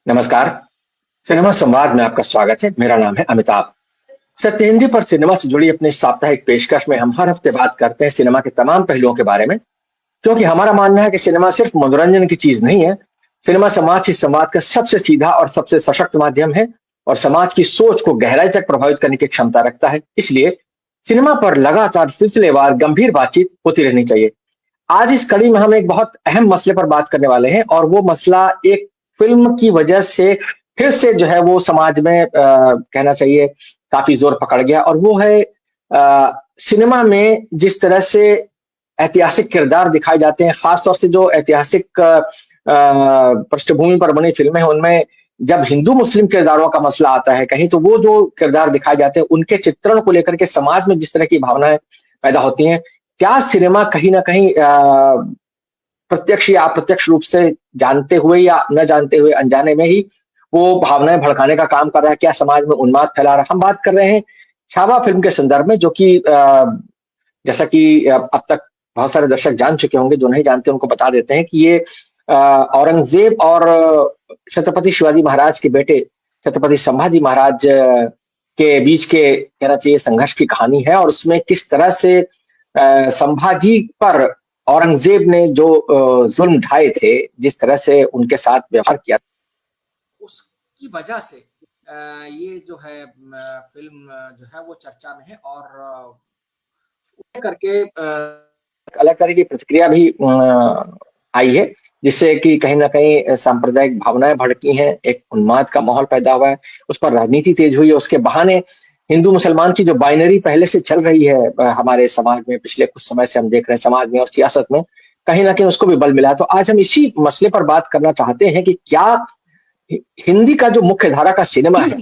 नमस्कार। सिनेमा संवाद में आपका स्वागत है। मेरा नाम है अमिताभ। सत्य हिंदी पर सिनेमा से जुड़ी अपनी साप्ताहिक पेशकश में हम हर हफ्ते बात करते हैं सिनेमा के तमाम पहलुओं के बारे में, क्योंकि हमारा मानना है कि सिनेमा सिर्फ मनोरंजन की चीज नहीं है। सिनेमा समाज से संवाद का सबसे सीधा और सबसे सशक्त माध्यम है और समाज की सोच को गहराई तक प्रभावित करने की क्षमता रखता है। इसलिए सिनेमा पर लगातार सिलसिलेवार गंभीर बातचीत होती रहनी चाहिए। आज इस कड़ी में हम एक बहुत अहम मसले पर बात करने वाले हैं और वो मसला एक फिल्म की वजह से फिर से जो है वो समाज में कहना चाहिए काफी जोर पकड़ गया, और वो है सिनेमा में जिस तरह से ऐतिहासिक किरदार दिखाए जाते हैं, खासतौर से जो ऐतिहासिक पृष्ठभूमि पर बनी फिल्में हैं उनमें जब हिंदू मुस्लिम किरदारों का मसला आता है कहीं, तो वो जो किरदार दिखाए जाते हैं उनके चित्रण को लेकर के समाज में जिस तरह की भावनाएं पैदा होती हैं, क्या सिनेमा कहीं ना कहीं प्रत्यक्ष या अप्रत्यक्ष रूप से जानते हुए या न जानते हुए अनजाने में ही वो भावनाएं भड़काने का काम कर रहा है? क्या समाज में उन्माद फैला रहा है? हम बात कर रहे हैं छावा फिल्म के संदर्भ में, जो कि जैसा कि अब तक बहुत सारे दर्शक जान चुके होंगे, जो नहीं जानते उनको बता देते हैं कि ये औरंगजेब और छत्रपति शिवाजी महाराज के बेटे छत्रपति संभाजी महाराज के बीच के कहना चाहिए संघर्ष की कहानी है, और उसमें किस तरह से संभाजी पर औरंगजेब ने जो जुल्म ढाए थे, जिस तरह से उनके साथ व्यवहार किया, उसकी वजह से ये जो है फिल्म जो है वो चर्चा में है। और करके अलग तरह की प्रतिक्रिया भी आई है, जिससे कि कहीं ना कहीं सांप्रदायिक भावनाएं भड़की हैं, एक उन्माद का माहौल पैदा हुआ है, उस पर राजनीति तेज हुई है। उसके बहाने हिंदू मुसलमान की जो बाइनरी पहले से चल रही है हमारे समाज में, पिछले कुछ समय से हम देख रहे हैं समाज में और सियासत में, कहीं ना कहीं उसको भी बल मिला है। तो आज हम इसी मसले पर बात करना चाहते हैं कि क्या हिंदी का जो मुख्य धारा का सिनेमा है,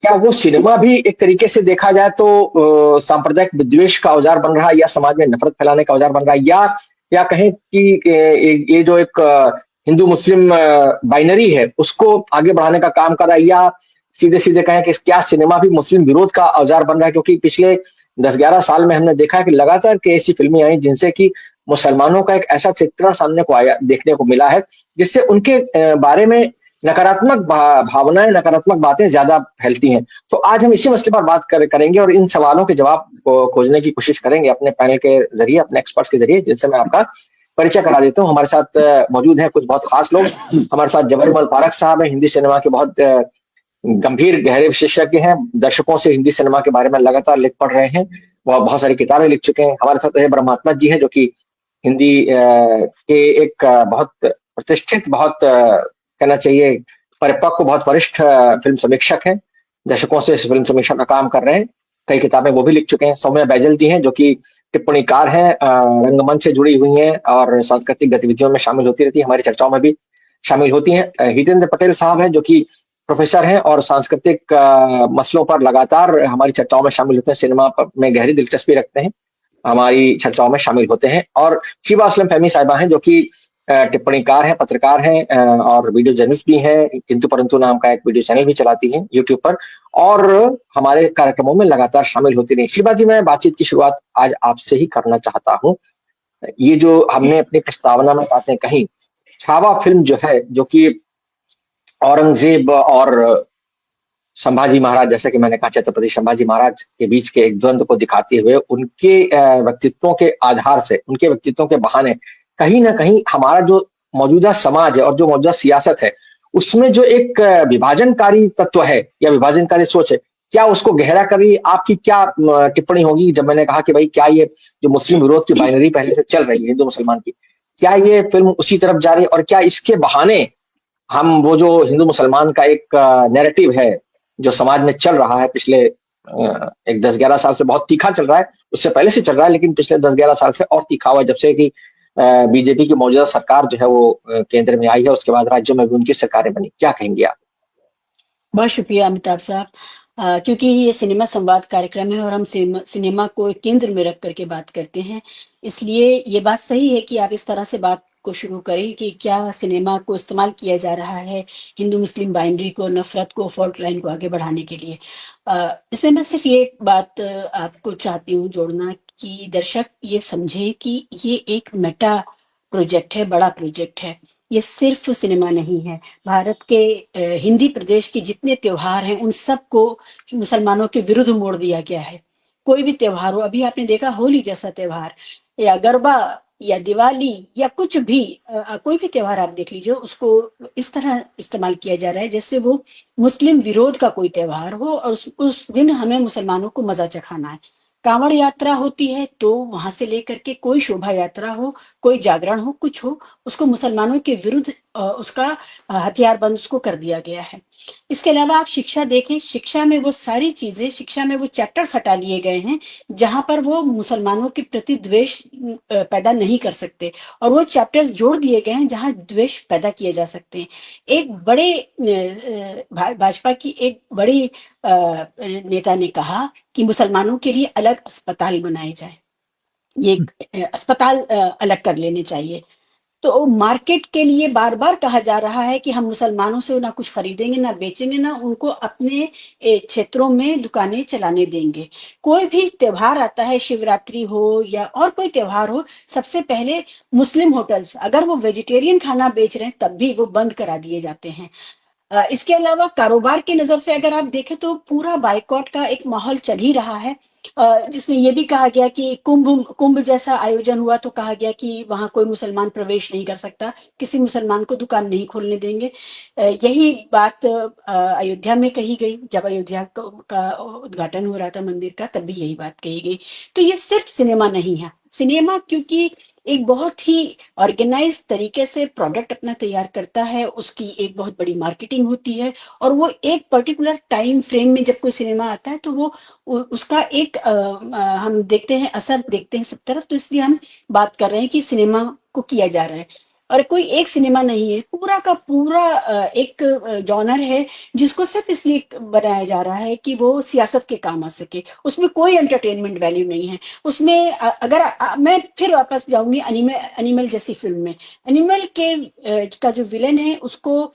क्या वो सिनेमा भी एक तरीके से देखा जाए तो सांप्रदायिक विद्वेष का औजार बन रहा है, या समाज में नफरत फैलाने का औजार बन रहा है, या कहें कि ये जो एक हिंदू मुस्लिम बाइनरी है उसको आगे बढ़ाने का काम कर रहा है, या सीधे सीधे कहें कि क्या सिनेमा भी मुस्लिम विरोध का औजार बन रहा है? क्योंकि पिछले 10-11 साल में हमने देखा है कि लगातार के ऐसी फिल्में आई जिनसे कि मुसलमानों का एक ऐसा चित्रण सामने को आया, देखने को मिला है, जिससे उनके बारे में नकारात्मक भावनाएं, नकारात्मक बातें ज्यादा फैलती हैं। तो आज हम इसी मसले पर बात करेंगे और इन सवालों के जवाब को खोजने की कोशिश करेंगे अपने पैनल के जरिए, अपने एक्सपर्ट्स के जरिए, जिनसे मैं आपका परिचय करा देता हूँ। हमारे साथ मौजूद हैं कुछ बहुत खास लोग। हमारे साथ जबरमल पारख साहब हैं, हिंदी सिनेमा के बहुत गंभीर गहरे विशेषज्ञ हैं, दशकों से हिंदी सिनेमा के बारे में लगातार लिख पढ़ रहे हैं, वह बहुत सारी किताबें लिख चुके हैं। हमारे साथ ब्रह्मात्मा जी हैं, जो कि हिंदी के एक बहुत प्रतिष्ठित, बहुत कहना चाहिए परिपक्व, बहुत वरिष्ठ फिल्म समीक्षक हैं, दशकों से इस फिल्म समीक्षा का काम कर रहे हैं, कई किताबें वो भी लिख चुके हैं। सौम्या बैजल जी हैं, जो कि टिप्पणीकार हैं, रंगमंच से जुड़ी हुई हैं और सांस्कृतिक गतिविधियों में शामिल होती रहती है, हमारी चर्चाओं में भी शामिल होती हैं। हितेंद्र पटेल साहब हैं, जो कि प्रोफेसर हैं और सांस्कृतिक मसलों पर लगातार हमारी चर्चाओं में शामिल होते हैं, सिनेमा में गहरी दिलचस्पी रखते हैं, हमारी चर्चाओं में शामिल होते हैं। और शिवा असलम फहमी साहिबा हैं, जो कि टिप्पणीकार हैं, पत्रकार हैं और वीडियो जर्नलिस्ट भी हैं, किंतु परंतु नाम का एक वीडियो चैनल भी चलाती हैं यूट्यूब पर, और हमारे कार्यक्रमों में लगातार शामिल होती रही। शिवा जी, मैं बातचीत की शुरुआत आज आपसे ही करना चाहता हूँ। ये जो हमने अपनी प्रस्तावना में बातें कही, छावा फिल्म जो है, जो कि औरंगजेब और संभाजी महाराज, जैसे कि मैंने कहा छत्रपति संभाजी महाराज के बीच के एक द्वंद्व को दिखाते हुए उनके व्यक्तित्वों के आधार से, उनके व्यक्तित्वों के बहाने कहीं ना कहीं हमारा जो मौजूदा समाज है और जो मौजूदा सियासत है, उसमें जो एक विभाजनकारी तत्व है या विभाजनकारी सोच है, क्या उसको गहरा करी? आपकी क्या टिप्पणी होगी जब मैंने कहा कि भाई क्या ये जो मुस्लिम विरोध की बाइनरी पहले से चल रही है हिंदू मुसलमान की, क्या ये फिल्म उसी तरफ जा रही है? और क्या इसके बहाने हम वो जो हिंदू मुसलमान का एक नैरेटिव है जो समाज में चल रहा है, पिछले एक 10-11 साल से बहुत तीखा चल रहा है, उससे पहले से चल रहा है, लेकिन पिछले 10-11 साल से और तीखा हुआ, जब से कि बीजेपी की मौजूदा सरकार जो है वो केंद्र में आई है, उसके बाद राज्यों में भी उनकी सरकारें बनी। क्या कहेंगे आप? बहुत शुक्रिया अमिताभ साहब। क्योंकि ये सिनेमा संवाद कार्यक्रम है और हम सिनेमा को केंद्र में रख करके बात करते हैं, इसलिए ये बात सही है कि आप इस तरह से बात को शुरू करें कि क्या सिनेमा को इस्तेमाल किया जा रहा है हिंदू मुस्लिम बाइनरी को, नफरत को, फॉल्ट लाइन को आगे बढ़ाने के लिए। इसमें मैं सिर्फ ये बात आपको चाहती हूँ जोड़ना कि दर्शक ये समझे कि ये एक मेटा प्रोजेक्ट है, बड़ा प्रोजेक्ट है। ये सिर्फ सिनेमा नहीं है। भारत के हिंदी प्रदेश के जितने त्योहार हैं उन सबको मुसलमानों के विरुद्ध मोड़ दिया गया है। कोई भी त्योहार हो, अभी आपने देखा होली जैसा त्योहार या गरबा या दिवाली या कुछ भी कोई भी त्योहार आप देख लीजिए, उसको इस तरह इस्तेमाल किया जा रहा है जैसे वो मुस्लिम विरोध का कोई त्योहार हो और उस दिन हमें मुसलमानों को मजा चखाना है। कांवड़ यात्रा होती है तो वहां से लेकर के कोई शोभा यात्रा हो, कोई जागरण हो, कुछ हो, उसको मुसलमानों के विरुद्ध उसका हथियारबंद उसको कर दिया गया है। इसके अलावा आप शिक्षा देखें, शिक्षा में वो सारी चीजें, शिक्षा में वो चैप्टर्स हटा लिए गए हैं जहां पर वो मुसलमानों के प्रति द्वेष पैदा नहीं कर सकते, और वो चैप्टर्स जोड़ दिए गए हैं जहां द्वेष पैदा किए जा सकते हैं। एक बड़े भाजपा की एक बड़ी नेता ने कहा कि मुसलमानों के लिए अलग अस्पताल बनाए जाए, ये अस्पताल अलग कर लेने चाहिए। तो मार्केट के लिए बार बार कहा जा रहा है कि हम मुसलमानों से ना कुछ खरीदेंगे, ना बेचेंगे, ना उनको अपने क्षेत्रों में दुकानें चलाने देंगे। कोई भी त्योहार आता है, शिवरात्रि हो या और कोई त्योहार हो, सबसे पहले मुस्लिम होटल्स अगर वो वेजिटेरियन खाना बेच रहे हैं तब भी वो बंद करा दिए जाते हैं। इसके अलावा कारोबार की नजर से अगर आप देखें तो पूरा बाइकॉट का एक माहौल चल ही रहा है, जिसमें ये भी कहा गया कि कुंभ कुंभ जैसा आयोजन हुआ तो कहा गया कि वहां कोई मुसलमान प्रवेश नहीं कर सकता, किसी मुसलमान को दुकान नहीं खोलने देंगे। यही बात अयोध्या में कही गई, जब अयोध्या का उद्घाटन हो रहा था मंदिर का, तब भी यही बात कही गई। तो ये सिर्फ सिनेमा नहीं है। सिनेमा क्योंकि एक बहुत ही ऑर्गेनाइज तरीके से प्रोडक्ट अपना तैयार करता है, उसकी एक बहुत बड़ी मार्केटिंग होती है, और वो एक पर्टिकुलर टाइम फ्रेम में जब कोई सिनेमा आता है तो वो उसका एक हम देखते हैं, असर देखते हैं सब तरफ, तो इसलिए हम बात कर रहे हैं कि सिनेमा को किया जा रहा है। और कोई एक सिनेमा नहीं है, पूरा का पूरा एक जॉनर है जिसको सिर्फ इसलिए बनाया जा रहा है कि वो सियासत के काम आ सके। उसमें कोई एंटरटेनमेंट वैल्यू नहीं है। उसमें अगर मैं फिर वापस जाऊंगी एनिमल जैसी फिल्म में, एनिमल के का जो विलेन है उसको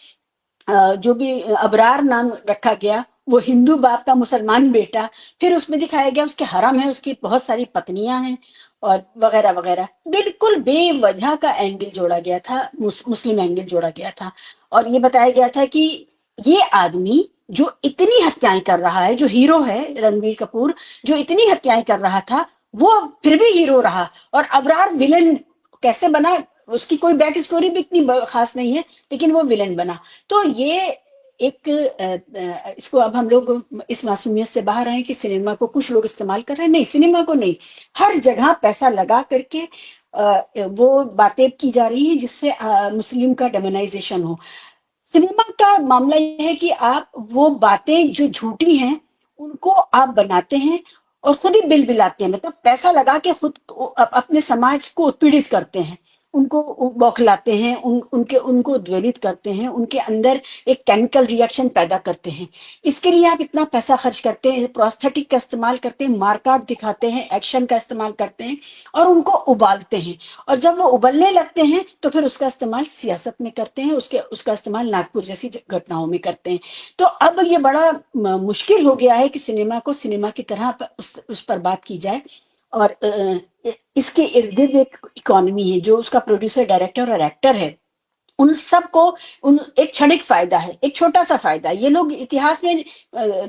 जो भी अबरार नाम रखा गया, वो हिंदू बाप का मुसलमान बेटा, फिर उसमें दिखाया गया उसके हरम है, उसकी बहुत सारी पत्नियां हैं और वगैरह वगैरह। बिल्कुल बेवजह का एंगल जोड़ा गया था, मुस्लिम एंगल जोड़ा गया था, और ये बताया गया था कि ये आदमी जो इतनी हत्याएं कर रहा है, जो हीरो है रणबीर कपूर, जो इतनी हत्याएं कर रहा था, वो फिर भी हीरो रहा, और अबरार विलन कैसे बना, उसकी कोई बैक स्टोरी भी इतनी खास नहीं है, लेकिन वो विलेन बना। तो ये एक इसको अब हम लोग इस मासूमियत से बाहर आए कि सिनेमा को कुछ लोग इस्तेमाल कर रहे हैं, नहीं, सिनेमा को नहीं, हर जगह पैसा लगा करके वो बातें की जा रही है जिससे मुस्लिम का डेमोनाइजेशन हो। सिनेमा का मामला यह है कि आप वो बातें जो झूठी हैं उनको आप बनाते हैं और खुद ही बिल बिलाते हैं, मतलब पैसा लगा के खुद अपने समाज को उत्पीड़ित करते हैं, उनको बौखलाते हैं, उनके उनको उद्वेलित करते हैं, उनके अंदर एक केमिकल रिएक्शन पैदा करते हैं। इसके लिए आप इतना पैसा खर्च करते हैं, प्रोस्थेटिक का इस्तेमाल करते हैं, मार्कआउट दिखाते हैं, एक्शन का इस्तेमाल करते हैं और उनको उबालते हैं, और जब वो उबलने लगते हैं तो फिर उसका इस्तेमाल सियासत में करते हैं, उसका इस्तेमाल नागपुर जैसी घटनाओं में करते हैं। तो अब ये बड़ा मुश्किल हो गया है कि सिनेमा को सिनेमा की तरह उस पर बात की जाए, और इसके इर्द गिर्द एक इकोनॉमी है, जो उसका प्रोड्यूसर, डायरेक्टर और एक्टर है, उन सबको उन एक क्षणिक फायदा है, एक छोटा सा फायदा। ये लोग इतिहास में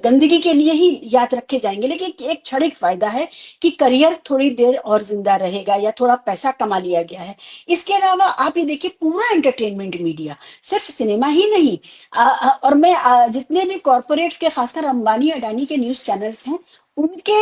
गंदगी के लिए ही याद रखे जाएंगे, लेकिन एक क्षणिक फायदा है कि करियर थोड़ी देर और जिंदा रहेगा या थोड़ा पैसा कमा लिया गया है। इसके अलावा आप ये देखिए, पूरा एंटरटेनमेंट मीडिया, सिर्फ सिनेमा ही नहीं, और मैं जितने भी कॉरपोरेट्स के, खासकर अंबानी अडानी के न्यूज चैनल्स हैं, उनके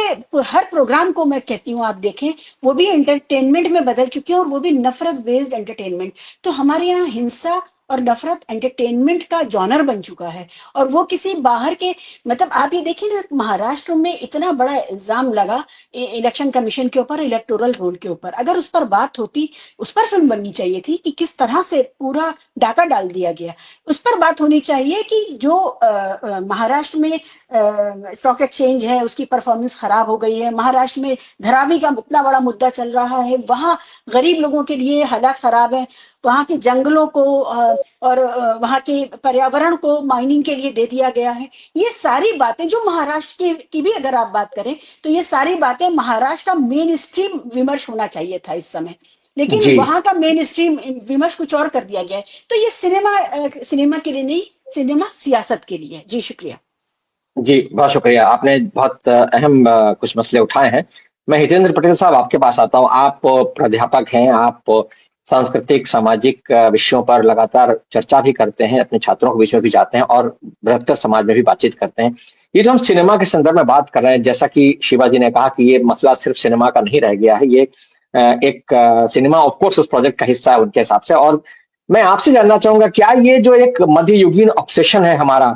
हर प्रोग्राम को मैं कहती हूँ आप देखें, वो भी एंटरटेनमेंट में बदल चुके हैं, और वो भी नफरत बेस्ड एंटरटेनमेंट। तो हमारे यहाँ हिंसा और नफरत एंटरटेनमेंट का जॉनर बन चुका है, और वो किसी बाहर के, मतलब आप ये देखिए ना, महाराष्ट्र में इतना बड़ा इल्जाम लगा इलेक्शन कमीशन के ऊपर, इलेक्टोरल रोल के ऊपर, अगर उस पर बात होती, उस पर फिल्म बननी चाहिए थी कि किस तरह से पूरा डाका डाल दिया गया। उस पर बात होनी चाहिए कि जो महाराष्ट्र में स्टॉक एक्सचेंज है उसकी परफॉर्मेंस खराब हो गई है, महाराष्ट्र में धरावी का इतना बड़ा मुद्दा चल रहा है, वहां गरीब लोगों के लिए हालात खराब है, वहां के जंगलों को और वहां के पर्यावरण को माइनिंग के लिए दे दिया गया है। ये सारी बातें जो महाराष्ट्र की भी अगर आप बात करें तो ये सारी बातें महाराष्ट्र का मेन स्ट्रीम विमर्श होना चाहिए था इस समय। लेकिन जी वहां का मेन स्ट्रीम विमर्श कुछ और कर दिया गया है। तो ये सिनेमा के लिए नहीं, सिनेमा सियासत के लिए है। जी शुक्रिया। जी, बहुत शुक्रिया। आपने बहुत अहम कुछ मसले उठाए हैं। मैं हितेंद्र पटेल साहब आपके पास आता हूँ। आप प्राध्यापक हैं, आप सांस्कृतिक, सामाजिक विषयों पर लगातार चर्चा भी करते हैं, अपने छात्रों के बीच में भी जाते हैं और बृहत्तर समाज में भी बातचीत करते हैं। ये जो हम सिनेमा के संदर्भ में बात कर रहे हैं, जैसा कि शिवा जी ने कहा कि ये मसला सिर्फ सिनेमा का नहीं रह गया है, ये एक सिनेमा ऑफ कोर्स उस प्रोजेक्ट का हिस्सा है उनके हिसाब से। और मैं आपसे जानना चाहूंगा, क्या ये जो एक मध्ययुगीन ऑब्सेशन है हमारा,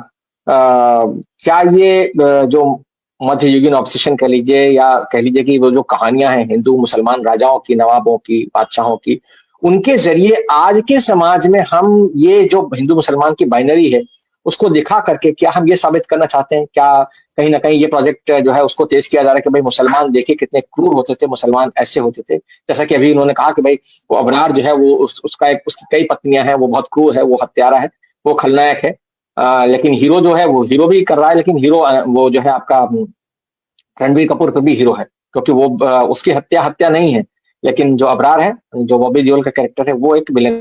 क्या ये जो मध्ययुगीन ऑब्सेशन कह लीजिए, या कह लीजिए कि वो जो कहानियां हैं हिंदू मुसलमान राजाओं की, नवाबों की, बादशाहों की, उनके जरिए आज के समाज में हम ये जो हिंदू मुसलमान की बाइनरी है उसको दिखा करके क्या हम ये साबित करना चाहते हैं? क्या कहीं ना कहीं ये प्रोजेक्ट जो है उसको तेज किया जा रहा है कि भाई मुसलमान देखिए कितने क्रूर होते थे, मुसलमान ऐसे होते थे। जैसा कि अभी उन्होंने कहा कि भाई वो अबरार जो है वो उसका एक, उसकी कई पत्नियां हैं, वो बहुत क्रूर है, वो हत्यारा है, वो खलनायक है। लेकिन हीरो जो है वो हीरो भी कर रहा है, लेकिन हीरो वो जो है आपका रणबीर कपूर फिर भी हीरो है, क्योंकि वो उसकी हत्या हत्या नहीं है। लेकिन जो अबरार है, जो बॉबी देओल का कैरेक्टर है, वो एक विलेन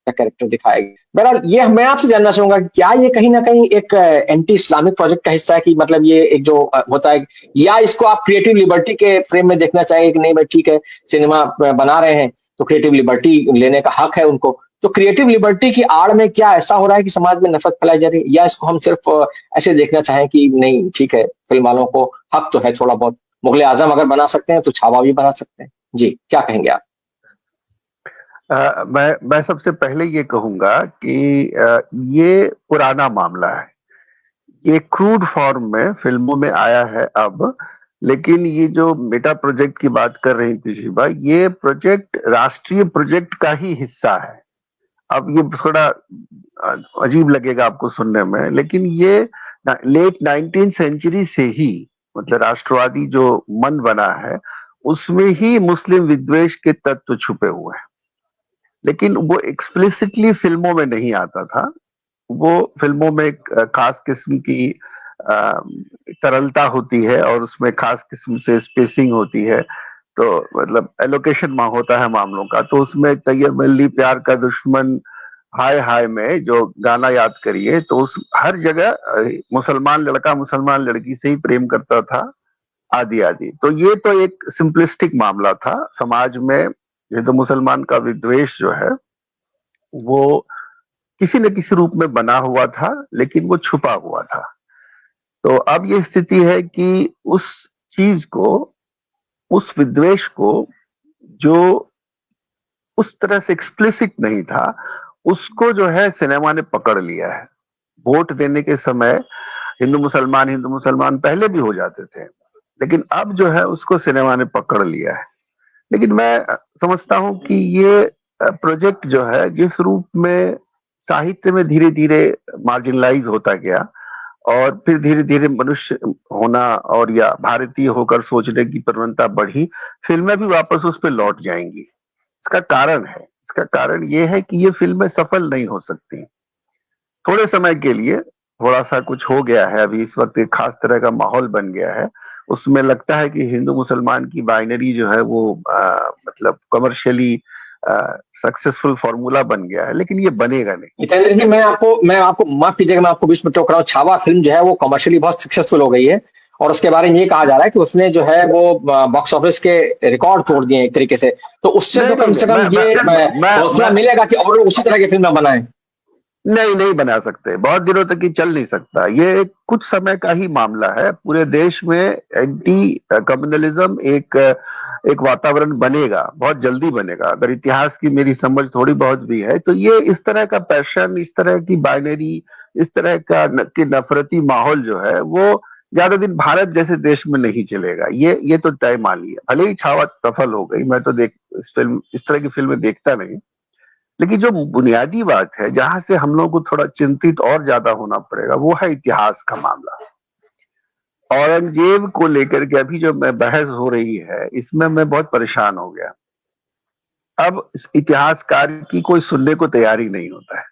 का कैरेक्टर दिखाया गया। बहरहाल ये मैं आपसे जानना चाहूंगा, क्या ये कहीं ना कहीं एक एंटी इस्लामिक प्रोजेक्ट का हिस्सा है कि मतलब ये एक जो होता है, या इसको आप क्रिएटिव लिबर्टी के फ्रेम में देखना चाहिए कि नहीं भाई ठीक है, सिनेमा बना रहे हैं तो क्रिएटिव लिबर्टी लेने का हक है उनको। तो क्रिएटिव लिबर्टी की आड़ में क्या ऐसा हो रहा है कि समाज में नफरत फैलाई जा रही है, या इसको हम सिर्फ ऐसे देखना चाहें कि नहीं ठीक है, फिल्म वालों को हक तो है थोड़ा बहुत, मुगले आजम अगर बना सकते हैं तो छावा भी बना सकते हैं। जी क्या कहेंगे आप? मैं सबसे पहले ये कहूंगा कि ये पुराना मामला है। ये क्रूड फॉर्म में फिल्मों में आया है अब, लेकिन ये जो मेटा प्रोजेक्ट की बात कर रही थी शिवा, ये प्रोजेक्ट राष्ट्रीय प्रोजेक्ट का ही हिस्सा है। अब ये थोड़ा अजीब लगेगा आपको सुनने में, लेकिन ये लेट 19th सेंचुरी से ही, मतलब राष्ट्रवादी जो मन बना है उसमें ही मुस्लिम विद्वेष के तत्व छुपे हुए हैं, लेकिन वो एक्सप्लिसिटली फिल्मों में नहीं आता था। वो फिल्मों में एक खास किस्म की तरलता होती है और उसमें खास किस्म से स्पेसिंग होती है, तो मतलब एलोकेशन होता है मामलों का। तो उसमें तैयब अली प्यार का दुश्मन, हाय हाय में जो गाना याद करिए, तो उस हर जगह मुसलमान लड़का मुसलमान लड़की से ही प्रेम करता था, आदि आदि। तो ये तो एक सिंपलिस्टिक मामला था समाज में। ये तो मुसलमान का विद्वेष जो है वो किसी न किसी रूप में बना हुआ था, लेकिन वो छुपा हुआ था। तो अब ये स्थिति है कि उस चीज को, उस विद्वेष को जो उस तरह से एक्सप्लिसिट नहीं था, उसको जो है सिनेमा ने पकड़ लिया है। वोट देने के समय हिंदू मुसलमान पहले भी हो जाते थे, लेकिन अब जो है उसको सिनेमा ने पकड़ लिया है। लेकिन मैं समझता हूं कि ये प्रोजेक्ट जो है जिस रूप में साहित्य में धीरे धीरे मार्जिनलाइज होता गया, और फिर धीरे धीरे मनुष्य होना और या भारतीय होकर सोचने की प्रवणता बढ़ी, फिल्में भी वापस उस पर लौट जाएंगी। इसका कारण है, इसका कारण ये है कि ये फिल्में सफल नहीं हो सकती। थोड़े समय के लिए थोड़ा सा कुछ हो गया है, अभी इस वक्त एक खास तरह का माहौल बन गया है, उसमें लगता है कि हिंदू मुसलमान की बाइनरी जो है वो मतलब कमर्शियली सक्सेसफुल फॉर्मूला बन गया है, लेकिन ये बनेगा नहीं। जितेंद्र जी, मैं आपको माफ कीजिएगा, मैं आपको बीच में टोक रहा हूँ। छावा फिल्म जो है वो कमर्शियली बहुत सक्सेसफुल हो गई है, और उसके बारे में ये कहा जा रहा है कि उसने जो है वो बॉक्स ऑफिस के रिकॉर्ड तोड़ दिए एक तरीके से। तो उससे नहीं तो कम नहीं से नहीं, कम ये हौसला मिलेगा कि और लोग उसी तरह की फिल्म बनाएं। नहीं बना सकते, बहुत दिनों तक ये चल नहीं सकता। ये कुछ समय का ही मामला है। पूरे देश में एंटी कम्युनलिज्म एक वातावरण बनेगा, बहुत जल्दी बनेगा। अगर इतिहास की मेरी समझ थोड़ी बहुत भी है तो ये इस तरह का पैशन, इस तरह की बाइनरी, इस तरह का कि नफरती माहौल जो है वो ज्यादा दिन भारत जैसे देश में नहीं चलेगा। ये तो तय मान लिया। भले ही छावा सफल हो गई, मैं तो इस तरह की फिल्में देखता नहीं, लेकिन जो बुनियादी बात है जहां से हम लोगों को थोड़ा चिंतित और ज्यादा होना पड़ेगा वो है इतिहास का मामला। औरंगजेब को लेकर के अभी जो बहस हो रही है, इसमें मैं बहुत परेशान हो गया। अब इस इतिहासकार की कोई सुनने को तैयारी नहीं होता है।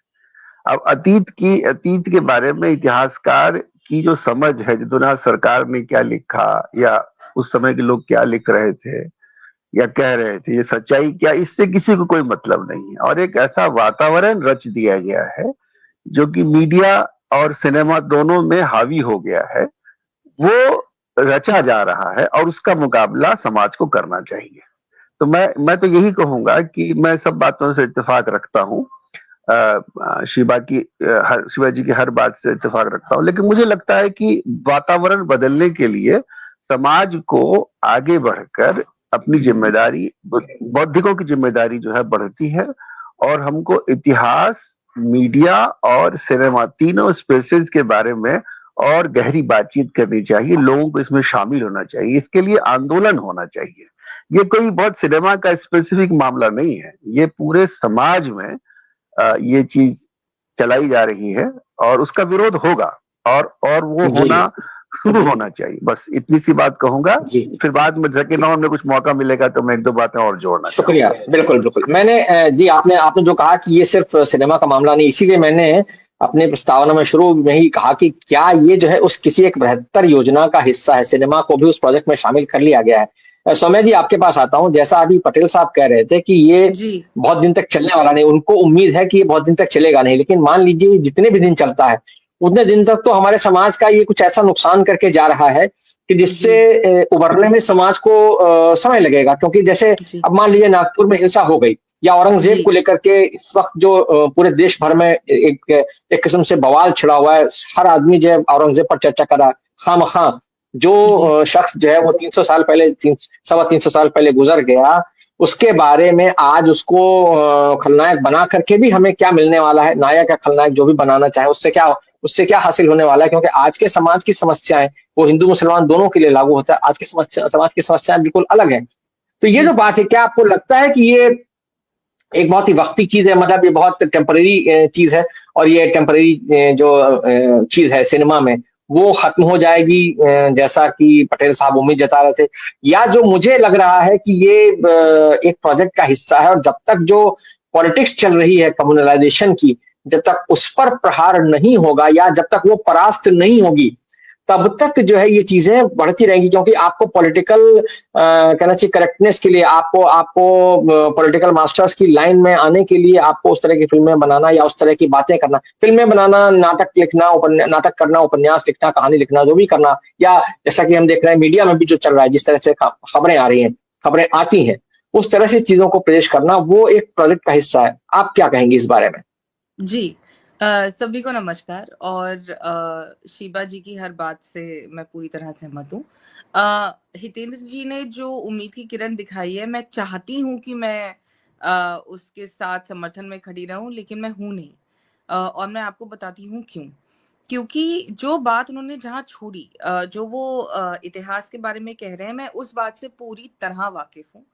अब अतीत के बारे में इतिहासकार की जो समझ है, जो दुनिया सरकार ने क्या लिखा या उस समय के लोग क्या लिख रहे थे, या कह रहे थे, ये सच्चाई क्या, इससे किसी को कोई मतलब नहीं है। और एक ऐसा वातावरण रच दिया गया है जो कि मीडिया और सिनेमा दोनों में हावी हो गया है, वो रचा जा रहा है और उसका मुकाबला समाज को करना चाहिए। तो मैं तो यही कहूंगा कि मैं सब बातों से इत्तेफाक रखता हूँ, शिवा जी की हर बात से इत्तेफाक रखता हूँ, लेकिन मुझे लगता है कि वातावरण बदलने के लिए समाज को आगे बढ़कर अपनी जिम्मेदारी, बौद्धिकों की जिम्मेदारी जो है बढ़ती है, और हमको इतिहास, मीडिया और सिनेमा तीनों स्पेसेस के बारे में और गहरी बातचीत करनी चाहिए, लोगों को इसमें शामिल होना चाहिए, इसके लिए आंदोलन होना चाहिए। ये कोई बहुत सिनेमा का स्पेसिफिक मामला नहीं है, ये पूरे समाज में ये चीज चलाई जा रही है और उसका विरोध होगा, और वो जी होना शुरू होना चाहिए। बस इतनी सी बात कहूंगा, जी। फिर बाद में सेकेंड राउंड में कुछ मौका मिलेगा तो मैं एक दो बातें और जोड़ना शुक्रिया, चाहूंगा। बिल्कुल बिल्कुल। मैंने जी, आपने आपने जो कहा कि ये सिर्फ सिनेमा का मामला नहीं, इसीलिए मैंने अपने प्रस्तावना में शुरू में ही कहा कि क्या ये जो है उस किसी एक बृहत्तर योजना का हिस्सा है, सिनेमा को भी उस प्रोजेक्ट में शामिल कर लिया गया है। सौम्या जी, आपके पास आता हूँ। जैसा अभी पटेल साहब कह रहे थे कि ये जी बहुत दिन तक चलने वाला नहीं, उनको उम्मीद है कि ये बहुत दिन तक चलेगा नहीं, लेकिन मान लीजिए जितने भी दिन चलता है उतने दिन तक तो हमारे समाज का ये कुछ ऐसा नुकसान करके जा रहा है कि जिससे उभरने में समाज को समय लगेगा। क्योंकि जैसे जी अब मान लीजिए नागपुर में हिंसा हो गई, या औरंगजेब जी को लेकर के इस वक्त जो पूरे देश भर में एक किस्म से बवाल छिड़ा हुआ है, हर आदमी जो है औरंगजेब पर चर्चा कर रहा है खामखा। जो जी शख्स जो है वो 300 साल पहले, 300 साल पहले गुजर गया, उसके बारे में आज उसको खलनायक बना करके भी हमें क्या मिलने वाला है? नायक या खलनायक जो भी बनाना चाहे, उससे क्या हासिल होने वाला है? क्योंकि आज के समाज की समस्याएं वो हिंदू मुसलमान दोनों के लिए लागू होता है। आज की समाज की समस्याएं बिल्कुल अलग है। तो ये जो जी बात है, क्या आपको लगता है कि ये एक बहुत ही वक्ती चीज है, मतलब ये बहुत टेम्पररी चीज है, और ये टेम्पररी जो चीज है सिनेमा में वो खत्म हो जाएगी जैसा कि पटेल साहब उम्मीद जता रहे थे? या जो मुझे लग रहा है कि ये एक प्रोजेक्ट का हिस्सा है, और जब तक जो पॉलिटिक्स चल रही है कम्युनलाइजेशन की, जब तक उस पर प्रहार नहीं होगा या जब तक वो परास्त नहीं होगी, तब तक जो है ये चीजें बढ़ती रहेंगी। क्योंकि आपको पॉलिटिकल कहना चाहिए करेक्टनेस के लिए, आपको आपको पॉलिटिकल मास्टर्स की लाइन में आने के लिए आपको उस तरह की फिल्में बनाना या उस तरह की बातें करना, फिल्में बनाना, नाटक लिखना, नाटक करना, उपन्यास लिखना, कहानी लिखना, जो भी करना, या जैसा कि हम देख रहे हैं मीडिया में भी जो चल रहा है, जिस तरह से खबरें आ रही हैं, खबरें आती हैं, उस तरह से चीजों को पेश करना, वो एक प्रोजेक्ट का हिस्सा है। आप क्या कहेंगे इस बारे में? जी सभी को नमस्कार। और शिबा जी की हर बात से मैं पूरी तरह सहमत हूँ। हितेंद्र जी ने जो उम्मीद की किरण दिखाई है, मैं चाहती हूँ कि मैं उसके साथ समर्थन में खड़ी रहूं, लेकिन मैं हूं नहीं। और मैं आपको बताती हूँ क्यों। क्योंकि जो बात उन्होंने जहाँ छोड़ी, जो वो इतिहास के बारे में कह रहे हैं, मैं उस बात से पूरी तरह वाकिफ हूँ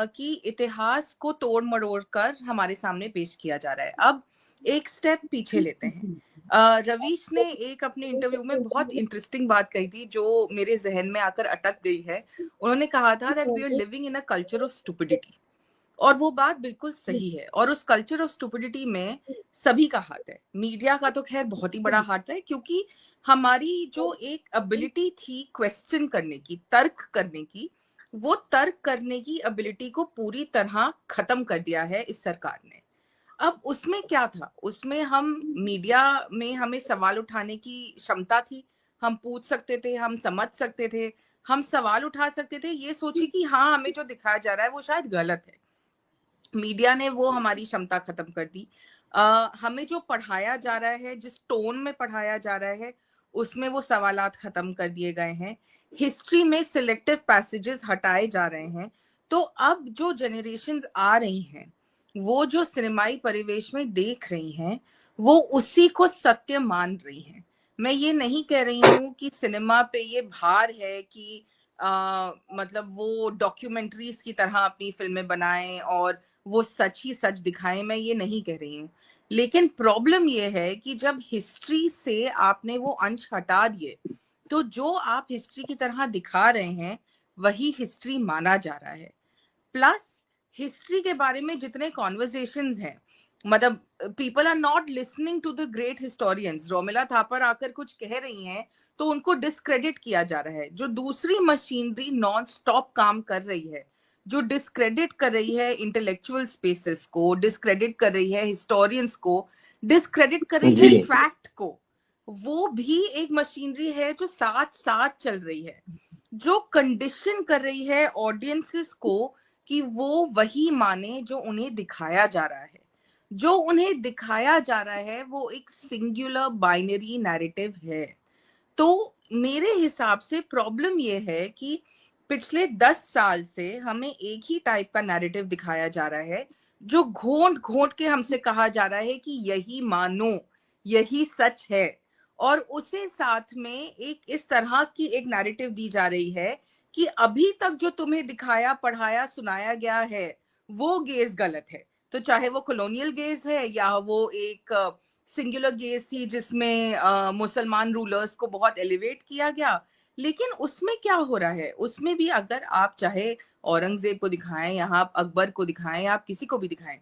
कि इतिहास को तोड़ मरोड़ कर हमारे सामने पेश किया जा रहा है। अब एक स्टेप पीछे लेते हैं। रवीश ने एक अपने इंटरव्यू में बहुत इंटरेस्टिंग बात कही थी जो मेरे जहन में आकर अटक गई है। उन्होंने कहा था that we are living in a culture of stupidity, और वो बात बिल्कुल सही है। और उस कल्चर ऑफ स्टुपिडिटी में सभी का हाथ है। मीडिया का तो खैर बहुत ही बड़ा हाथ है, क्योंकि हमारी जो एक एबिलिटी थी क्वेश्चन करने की, तर्क करने की, वो तर्क करने की एबिलिटी को पूरी तरह खत्म कर दिया है इस सरकार ने। अब उसमें क्या था, उसमें हम मीडिया में हमें सवाल उठाने की क्षमता थी। हम पूछ सकते थे, हम समझ सकते थे, हम सवाल उठा सकते थे, ये सोची कि हाँ हमें जो दिखाया जा रहा है वो शायद गलत है। मीडिया ने वो हमारी क्षमता खत्म कर दी। हमें जो पढ़ाया जा रहा है, जिस टोन में पढ़ाया जा रहा है, उसमें वो सवालात खत्म कर दिए गए हैं। हिस्ट्री में सिलेक्टिव पैसेजेस हटाए जा रहे हैं। तो अब जो जनरेशन्स आ रही हैं, वो जो सिनेमाई परिवेश में देख रही हैं, वो उसी को सत्य मान रही हैं। मैं ये नहीं कह रही हूँ कि सिनेमा पे ये भार है कि मतलब वो डॉक्यूमेंट्रीज की तरह अपनी फिल्में बनाएं और वो सच ही सच दिखाएं, मैं ये नहीं कह रही हूँ। लेकिन प्रॉब्लम ये है कि जब हिस्ट्री से आपने वो अंश हटा दिए, तो जो आप हिस्ट्री की तरह दिखा रहे हैं वही हिस्ट्री माना जा रहा है। प्लस हिस्ट्री के बारे में जितने कॉन्वर्सेशंस हैं, मतलब people are not listening to the great historians. Romila Thapar आकर कुछ कह रही हैं तो उनको डिस्क्रेडिट किया जा रहा है। जो दूसरी मशीनरी नॉन स्टॉप काम कर रही है, जो डिस्क्रेडिट कर रही है इंटेलेक्चुअल स्पेसेस को, डिस्क्रेडिट कर रही है हिस्टोरियंस को, डिस्क्रेडिट कर रही है जी फैक्ट को, वो भी एक मशीनरी है जो साथ साथ चल रही है, जो कंडीशन कर रही है ऑडियंसेस को कि वो वही माने जो उन्हें दिखाया जा रहा है। जो उन्हें दिखाया जा रहा है वो एक सिंगुलर बाइनरी नैरेटिव है। तो मेरे हिसाब से प्रॉब्लम ये है कि पिछले 10 साल से हमें एक ही टाइप का नैरेटिव दिखाया जा रहा है, जो घोंट घोंट के हमसे कहा जा रहा है कि यही मानो, यही सच है, और उसे साथ में एक इस तरह की एक नैरेटिव दी जा रही है कि अभी तक जो तुम्हें दिखाया, पढ़ाया, सुनाया गया है वो गेज गलत है। तो चाहे वो कॉलोनियल गेज है या वो एक सिंगुलर गेज थी जिसमें मुसलमान रूलर्स को बहुत एलिवेट किया गया, लेकिन उसमें क्या हो रहा है, उसमें भी अगर आप चाहे औरंगजेब को दिखाएं या आप अकबर को दिखाएं या आप किसी को भी दिखाएं,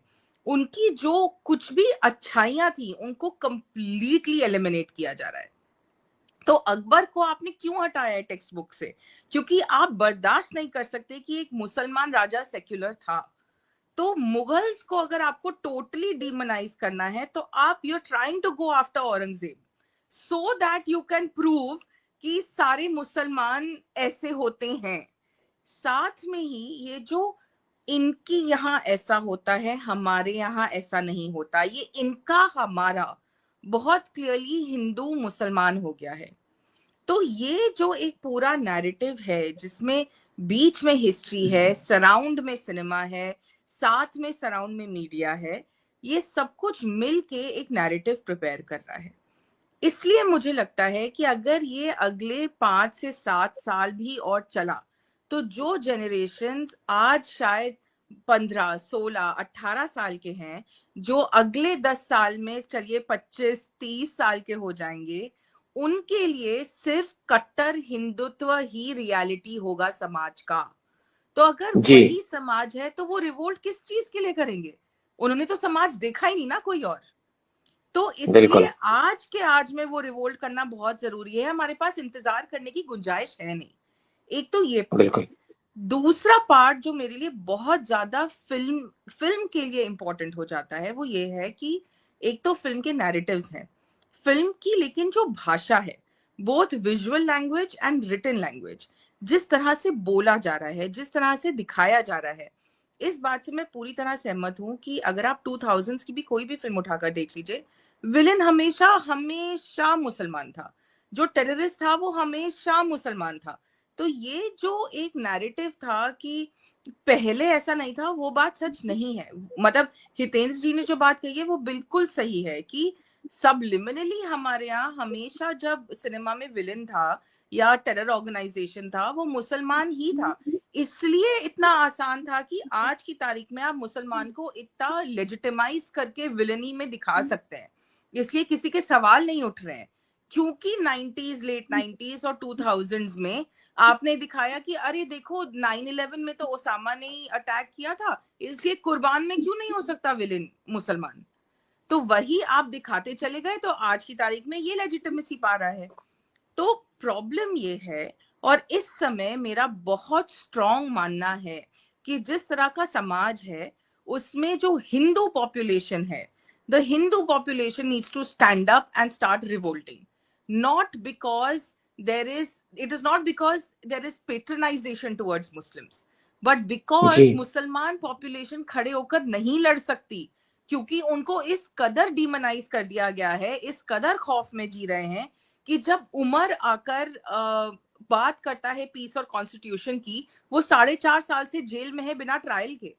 उनकी जो कुछ भी अच्छाइयां थी उनको कंप्लीटली एलिमिनेट किया जा रहा है। तो अकबर को आपने क्यों हटाया है टेक्स्ट बुक से? क्योंकि आप बर्दाश्त नहीं कर सकते कि एक मुसलमान राजा सेक्युलर था। तो मुगल्स को अगर आपको टोटली डिमोनाइज करना है तो आप you are trying to go after Aurangzeb so that you can prove कि सारे मुसलमान ऐसे होते हैं। साथ में ही ये जो इनकी यहाँ ऐसा होता है, हमारे यहाँ ऐसा नहीं होता, ये इनका हमारा बहुत क्लियरली हिंदू मुसलमान हो गया है। तो ये जो एक पूरा नैरेटिव है जिसमें बीच में हिस्ट्री है, सराउंड में सिनेमा है, साथ में सराउंड में मीडिया है, ये सब कुछ मिल के एक नैरेटिव प्रिपेयर कर रहा है। इसलिए मुझे लगता है कि अगर ये अगले 5 से 7 साल भी और चला तो जो जनरेशन्स आज शायद 15, 16, 18 साल के हैं, जो अगले 10 साल में चलिए 25, 30 साल के हो जाएंगे, उनके लिए सिर्फ कट्टर हिंदुत्व ही रियलिटी होगा समाज का। तो अगर जी वही समाज है तो वो रिवोल्ट किस चीज के लिए करेंगे? उन्होंने तो समाज देखा ही नहीं ना कोई और। तो बिल्कुल इसलिए आज में वो रिवोल्ट करना बहुत जरूरी है। हमारे पास इंतजार करने की गुंजाइश है नहीं। एक तो ये पार्ट। बिल्कुल दूसरा पार्ट जो मेरे लिए बहुत ज्यादा फिल्म के लिए इंपॉर्टेंट हो जाता है वो ये है कि एक तो फिल्म के नैरेटिव्स हैं फिल्म की, लेकिन जो भाषा है, both visual language and written language, जिस तरह से बोला जा रहा है, जिस तरह से दिखाया जा रहा है, इस बात से मैं पूरी तरह सहमत हूं कि अगर आप 2000s की भी कोई भी फिल्म उठाकर देख लीजिए, विलेन हमेशा हमेशा मुसलमान था, जो टेररिस्ट था वो हमेशा मुसलमान था। तो ये जो एक नैरेटिव था कि पहले ऐसा नहीं था, वो बात सच नहीं है। मतलब हितेंद्र जी ने जो बात कही है वो बिल्कुल सही है कि सबलिमिनली हमारे यहाँ हमेशा जब सिनेमा में विलेन था या टेरर ऑर्गेनाइजेशन था वो मुसलमान ही था। इसलिए इतना आसान था कि आज की तारीख में आप मुसलमान को इतना लेजिटिमाइज करके विलेनी में दिखा सकते हैं, इसलिए किसी के सवाल नहीं उठ रहे हैं। क्योंकि 90s, लेट 90s और 2000s में आपने दिखाया कि अरे देखो 9/11 में तो ओसामा ने ही अटैक किया था, इसलिए कुर्बान में क्यों नहीं हो सकता विलेन मुसलमान? तो वही आप दिखाते चले गए तो आज की तारीख में ये लेजिटिमेसी पा रहा है। तो प्रॉब्लम ये है, और इस समय मेरा बहुत स्ट्रॉन्ग मानना है कि जिस तरह का समाज है उसमें जो हिंदू पॉपुलेशन है, the Hindu population needs to stand up and start revolting, not because it is not because there is patronization towards Muslims, but because जी मुसलमान पॉपुलेशन खड़े होकर नहीं लड़ सकती, क्योंकि उनको इस कदर डिमोनाइज कर दिया गया है, इस कदर खौफ में जी रहे हैं कि जब उमर आकर बात करता है पीस और कॉन्स्टिट्यूशन की, वो 4.5 साल से जेल में है बिना ट्रायल के।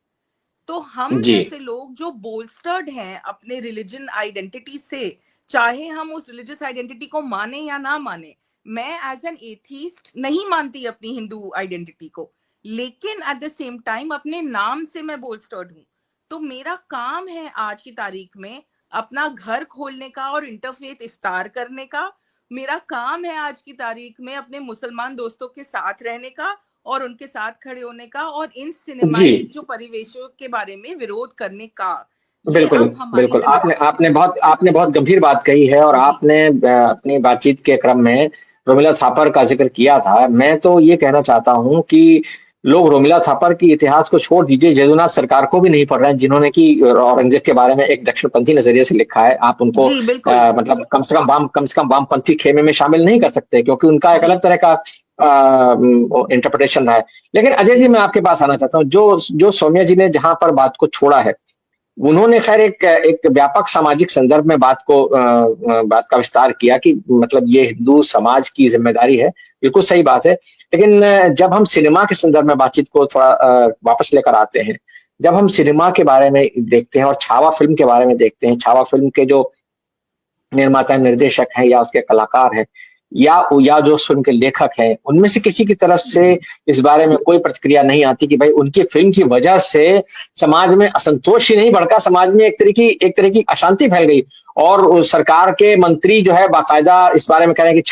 तो हम जी जैसे लोग जो बोल्स्टर्ड हैं अपने रिलीजन आइडेंटिटी से, चाहे हम उस रिलीजियस आइडेंटिटी को माने या ना माने, मैं एज एन एथीस्ट नहीं मानती अपनी हिंदू आइडेंटिटी को, लेकिन एट द सेम टाइम अपने नाम से मैं बोल्स्टर्ड हूँ। तो मेरा काम है आज की तारीख में अपना घर खोलने का और इंटरफेथ इफ्तार करने का। मेरा काम है आज की तारीख में अपने मुसलमान दोस्तों के साथ रहने का और उनके साथ खड़े होने का और इन जी सिनेमैटिक जो परिवेशों के बारे में विरोध करने का। ये बिल्कुल अब हमारी बिल्कुल आपने जिम्मेदारी आपने बहुत गंभीर बात कही है और है। जी आपने अपनी बातचीत के क्रम में रोमिला थापर का जिक्र किया था। मैं तो ये कहना चाहता हूं कि लोग रोमिला थापर की इतिहास को छोड़ दीजिए, जदुनाथ सरकार को भी नहीं पढ़ रहे हैं, जिन्होंने कि औरंगजेब के बारे में एक दक्षिणपंथी नजरिए से लिखा है। आप उनको जी बिल्कुल। मतलब कम से कम वामपंथी खेमे में शामिल नहीं कर सकते, क्योंकि उनका एक जी अलग तरह का इंटरप्रिटेशन रहा है। लेकिन अजय जी, मैं आपके पास आना चाहता हूँ, जो सौम्या जी ने जहां पर बात को छोड़ा है, उन्होंने खैर एक व्यापक सामाजिक संदर्भ में बात का विस्तार किया कि मतलब ये हिंदू समाज की जिम्मेदारी है। बिल्कुल सही बात है। लेकिन जब हम सिनेमा के संदर्भ में बातचीत को थोड़ा वापस लेकर आते हैं, जब हम सिनेमा के बारे में देखते हैं और छावा फिल्म के बारे में देखते हैं, छावा फिल्म के जो निर्माता निर्देशक हैं या उसके कलाकार हैं या जो उस फिल्म के लेखक हैं, उनमें से किसी की तरफ से इस बारे में कोई प्रतिक्रिया नहीं आती कि भाई उनकी फिल्म की वजह से समाज में असंतोष ही नहीं बढ़ा, समाज में एक तरह की अशांति फैल गई। और सरकार के मंत्री जो है बाकायदा इस बारे में कह रहे हैं कि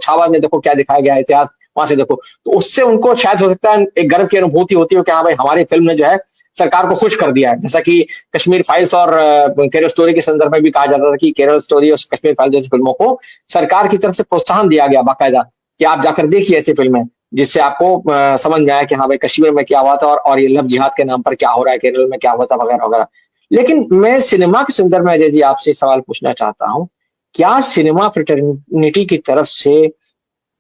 छावा में देखो क्या दिखाया गया है, इतिहास वहां से देखो। तो उससे उनको शायद हो सकता है एक गर्व की अनुभूति होती है कि हाँ भाई, हमारी फिल्म ने जो है सरकार को खुश कर दिया है। जैसा कि कश्मीर फाइल्स और केरल स्टोरी के संदर्भ में भी कहा जाता था कि केरल स्टोरी और कश्मीर फाइल्स जैसी फिल्मों को सरकार की तरफ से प्रोत्साहन दिया गया बाकायदा कि आप जाकर देखिए ऐसी फिल्में, जिससे आपको समझ में आया कि हाँ भाई, कश्मीर में क्या हुआ था और ये लव जिहाद के नाम पर क्या हो रहा है, केरल में क्या हुआ था, वगैरह वगैरह। लेकिन मैं सिनेमा के संदर्भ में अजय जी आपसे सवाल पूछना चाहता हूँ, क्या सिनेमा फ्रेटर्निटी की तरफ से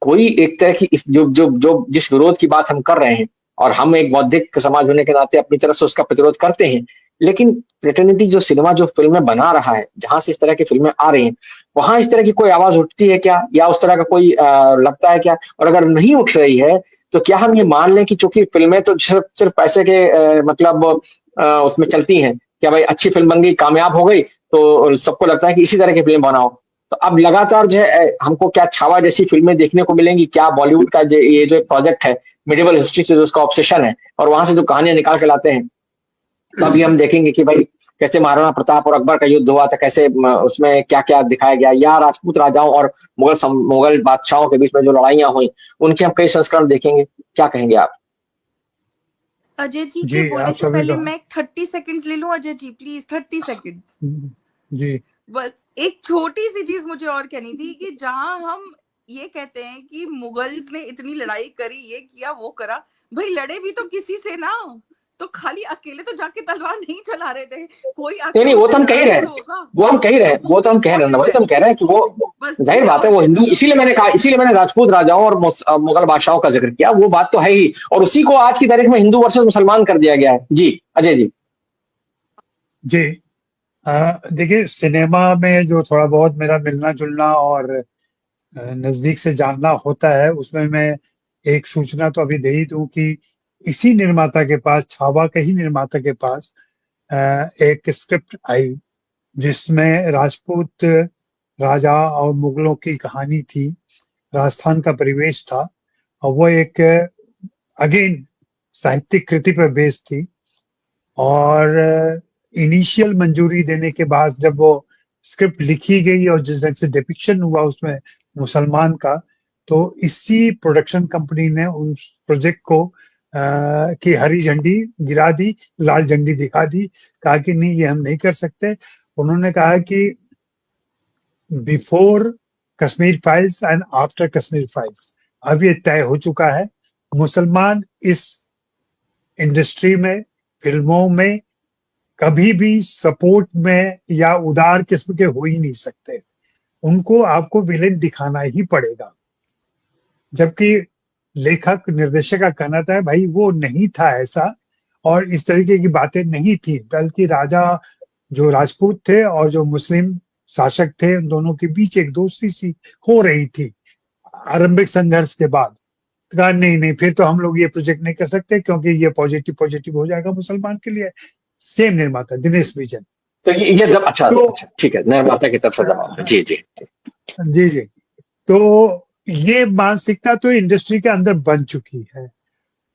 कोई एक तरह की जो जिस विरोध की बात हम कर रहे हैं, और हम एक बौद्धिक समाज होने के नाते अपनी तरफ से उसका प्रतिरोध करते हैं, लेकिन फ्रेटर्निटी जो सिनेमा जो फिल्में बना रहा है, जहां से इस तरह की फिल्में आ रही हैं, वहां इस तरह की कोई आवाज उठती है क्या, या उस तरह का कोई लगता है क्या? और अगर नहीं उठ रही है तो क्या हम ये मान लें कि चूंकि फिल्में तो सिर्फ पैसे के मतलब उसमें चलती हैं, क्या भाई अच्छी फिल्म बन गई, कामयाब हो गई, तो सबको लगता है कि इसी तरह की फिल्म बनाओ। तो अब लगातार जो है हमको क्या छावा जैसी फिल्में देखने को मिलेंगी? क्या बॉलीवुड का ये जो प्रोजेक्ट है, मिडिवल हिस्ट्री से जो उसका ऑब्सेशन है और वहां से जो कहानियां निकाल के लाते हैं, तो अभी हम देखेंगे कि भाई कैसे महाराणा प्रताप और अकबर का युद्ध हुआ था, कैसे उसमें क्या क्या दिखाया गया, या राजपूत राजाओं और मुगल बादशाहों के बीच में जो लड़ाइयां हुई, उनके हम कई संस्करण देखेंगे। क्या कहेंगे आप? अजय जी के जी, बोलने आप से सभी पहले का मैं 30 सेकंड्स ले लूं अजय जी, प्लीज 30 सेकंड्स। जी बस एक छोटी सी चीज मुझे और कहनी थी कि जहां हम ये कहते हैं कि मुगल्स ने इतनी लड़ाई करी, ये किया वो करा, भाई लड़े भी तो किसी से ना, तो खाली अकेले तो जाके तलवार नहीं चला रहे थे, कोई आके नहीं, वो तो हम उनसे कह ही लड़ा रहे तो हैं, होगा। वो हम कह ही रहे हैं, वो तो हम कह रहे हैं ना, वही तो हम कह रहे हैं कि वो बस जाहिर ये बात है, और वो हिंदू, कहनी थी। इसीलिए मैंने राजपूत राजाओं और मुगल बादशाहों का जिक्र किया। वो बात तो है ही, और उसी को आज की तारीख में हिंदू वर्सेस मुसलमान कर दिया गया है। जी अजय जी। जी देखिए, सिनेमा में जो थोड़ा बहुत मेरा मिलना जुलना और नजदीक से जानना होता है, उसमें मैं एक सूचना तो अभी दे ही दूं कि इसी निर्माता के पास, छावा के ही निर्माता के पास एक स्क्रिप्ट आई जिसमें राजपूत राजा और मुगलों की कहानी थी, राजस्थान का परिवेश था, और वो एक अगेन साहित्यिक कृति पर बेस्ड थी। और इनिशियल मंजूरी देने के बाद जब वो स्क्रिप्ट लिखी गई और जिस ढंग से डिपिक्शन हुआ उसमें मुसलमान का, तो इसी प्रोडक्शन कंपनी ने उस प्रोजेक्ट को की हरी झंडी गिरा दी, लाल झंडी दिखा दी, कहा कि नहीं, ये हम नहीं कर सकते। उन्होंने कहा कि before Kashmir files and after Kashmir files अब ये तय हो चुका है, मुसलमान इस इंडस्ट्री में, फिल्मों में कभी भी सपोर्ट में या उदार किस्म के हो ही नहीं सकते, उनको आपको विलेन दिखाना ही पड़ेगा। जबकि लेखक निर्देशक का कहना था भाई वो नहीं था ऐसा, और इस तरीके की बातें नहीं थी, बल्कि राजा जो राजपूत थे और जो मुस्लिम शासक थे, उन दोनों के बीच एक दोस्ती सी हो रही थी आरंभिक संघर्ष के बाद। कहा नहीं, फिर तो हम लोग ये प्रोजेक्ट नहीं कर सकते क्योंकि ये पॉजिटिव हो जाएगा मुसलमान के लिए। सेम निर्माता दिनेश विजन। तो ये जब अच्छा तो अच्छा ठीक है, निर्माता की तरफ से दबाव है। जी जी जी तो ये मानसिकता तो इंडस्ट्री के अंदर बन चुकी है।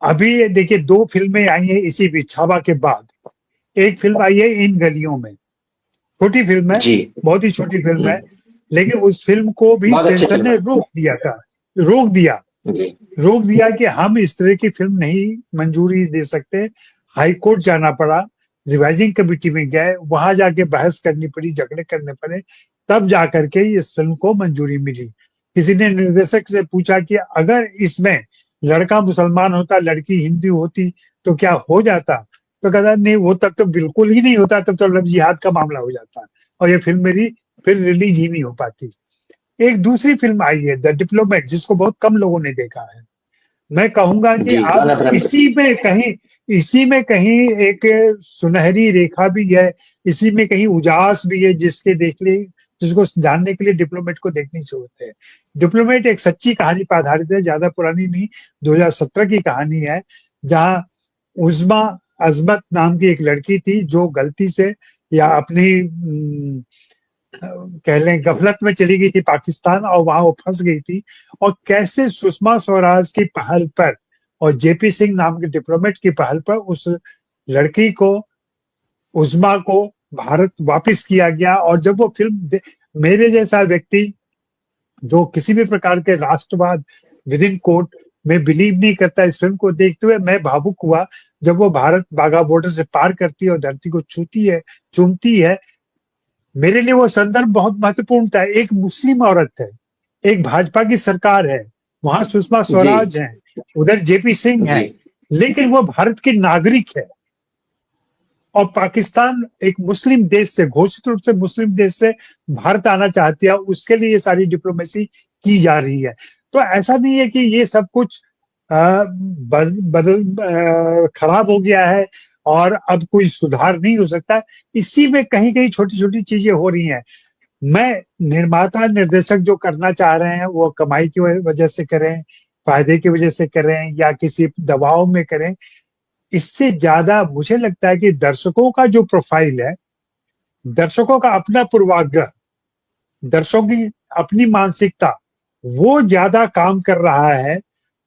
अभी देखिए, 2 फिल्में आई हैं इसी बीच छावा के बाद। एक फिल्म आई है इन गलियों में, छोटी फिल्म है, जी। बहुत ही छोटी फिल्म है, लेकिन उस फिल्म को भी बहुत अच्छी सेंसर फिल्म ने है। रोक जी दिया कि हम इस तरह की फिल्म नहीं मंजूरी दे सकते। हाई कोर्ट जाना पड़ा, रिवाइजिंग कमेटी में गए, वहां जाके बहस करनी पड़ी, झगड़े करने पड़े, तब जाकर के इस फिल्म को मंजूरी मिली। किसी ने निर्देशक से पूछा कि अगर इसमें लड़का मुसलमान होता, लड़की हिंदू होती तो क्या हो जाता? तो कहता नहीं, वो तब तो बिल्कुल ही नहीं होता, तब तो लव जिहाद का मामला हो जाता और ये फिल्म मेरी फिर रिलीज ही नहीं हो पाती। एक दूसरी फिल्म आई है द डिप्लोमेट, जिसको बहुत कम लोगों ने देखा है। मैं कहूंगा कि जी, आप गाना प्रेम। इसी में कहीं एक सुनहरी रेखा भी है, इसी में कहीं उजास भी है, जिसको जानने के लिए डिप्लोमेट को देखनी जरूरत है। डिप्लोमेट एक सच्ची कहानी पर आधारित है, ज्यादा पुरानी नहीं, 2017 की कहानी है, जहां उज़्मा अजमत नाम की एक लड़की थी जो गलती से या अपनी कह लें गफलत में चली गई थी पाकिस्तान, और वहां वो फंस गई थी। और कैसे सुषमा स्वराज की पहल पर और जेपी सिंह नाम के डिप्लोमेट की पहल पर उस लड़की को, उज़्मा को भारत वापस किया गया। और जब वो फिल्म मेरे जैसा व्यक्ति जो किसी भी प्रकार के राष्ट्रवाद विद इन कोर्ट में बिलीव नहीं करता, इस फिल्म को देखते हुए मैं भावुक हुआ जब वो भारत बाघा बॉर्डर से पार करती है और धरती को चूमती है। मेरे लिए वो संदर्भ बहुत महत्वपूर्ण था। एक मुस्लिम औरत है, एक भाजपा की सरकार है, वहां सुषमा जी, स्वराज है, उधर जेपी सिंह है, जी, लेकिन वो भारत की नागरिक है और पाकिस्तान एक मुस्लिम देश से, घोषित रूप से मुस्लिम देश से भारत आना चाहती है। उसके लिए ये सारी डिप्लोमेसी की जा रही है। तो ऐसा नहीं है कि ये सब कुछ खराब हो गया है और अब कोई सुधार नहीं हो सकता। इसी में कहीं कहीं छोटी छोटी चीजें हो रही हैं। मैं निर्माता निर्देशक जो करना चाह रहे हैं वो कमाई की वजह से करें, फायदे की वजह से करें या किसी दबाव में करें, इससे ज्यादा मुझे लगता है कि दर्शकों का जो प्रोफाइल है, दर्शकों का अपना पूर्वाग्रह, दर्शकों की अपनी मानसिकता, वो ज्यादा काम कर रहा है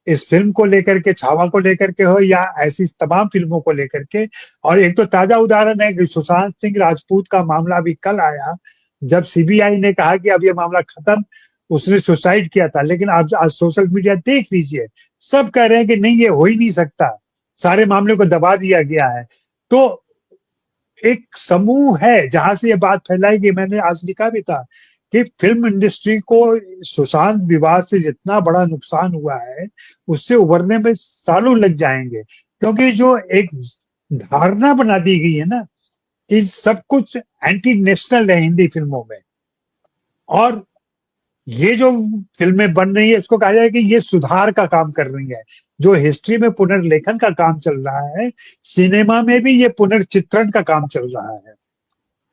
इस फिल्म को लेकर के, छावा को लेकर के हो या ऐसी तमाम फिल्मों को लेकर के। और एक तो ताजा उदाहरण है कि सुशांत सिंह राजपूत का मामला अभी कल आया, जब सीबीआई ने कहा कि अब ये मामला खत्म, उसने सुसाइड किया था। लेकिन आज सोशल मीडिया देख लीजिए, सब कह रहे हैं कि नहीं, ये हो ही नहीं सकता, सारे मामले को दबा दिया गया है। तो एक समूह है जहां से ये बात फैलाई गई। मैंने आज लिखा भी था कि फिल्म इंडस्ट्री को सुशांत विवाद से जितना बड़ा नुकसान हुआ है, उससे उभरने में सालों लग जाएंगे, क्योंकि जो एक धारणा बना दी गई है ना कि सब कुछ एंटी नेशनल है हिंदी फिल्मों में, और ये जो फिल्में बन रही है इसको कहा जाए कि ये सुधार का काम कर रही है। जो हिस्ट्री में पुनर्लेखन का काम चल रहा है, सिनेमा में भी ये पुनर्चित्रण का काम चल रहा है।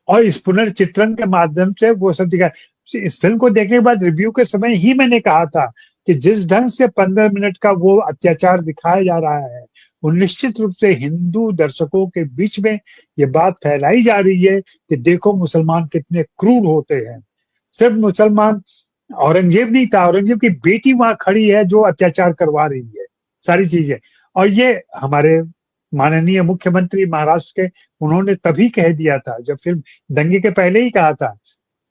और इस पुनर्चित्रण के माध्यम से वो सब दिखा। इस फिल्म को देखने के बाद रिव्यू के समय ही मैंने कहा था कि जिस ढंग से 15 मिनट का वो अत्याचार दिखाया जा रहा है, वो निश्चित रूप से हिंदू दर्शकों के बीच में ये बात फैलाई जा रही है कि देखो मुसलमान कितने क्रूर होते हैं। सिर्फ मुसलमान औरंगजेब नहीं था, औरंगजेब की बेटी वहां खड़ी है जो अत्याचार करवा रही है सारी चीजें। और ये हमारे माननीय मुख्यमंत्री महाराष्ट्र के, उन्होंने तभी कह दिया था जब फिल्म दंगे के पहले ही कहा था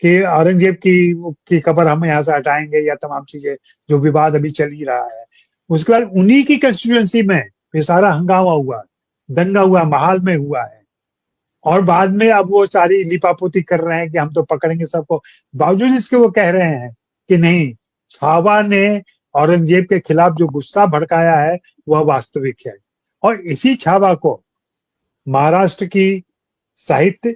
कि औरंगजेब की कब्र हम यहाँ से हटाएंगे या तमाम चीजें, जो विवाद अभी चल ही रहा है। उसके बाद उन्हीं की कंस्टिट्यूएंसी में फिर सारा हंगामा हुआ, दंगा हुआ, महाल में हुआ है। और बाद में अब वो सारी लिपापोती कर रहे हैं कि हम तो पकड़ेंगे सबको। बावजूद इसके वो कह रहे हैं कि नहीं, छावा ने औरंगजेब के खिलाफ जो गुस्सा भड़काया है वह वास्तविक है। और इसी छावा को महाराष्ट्र की साहित्य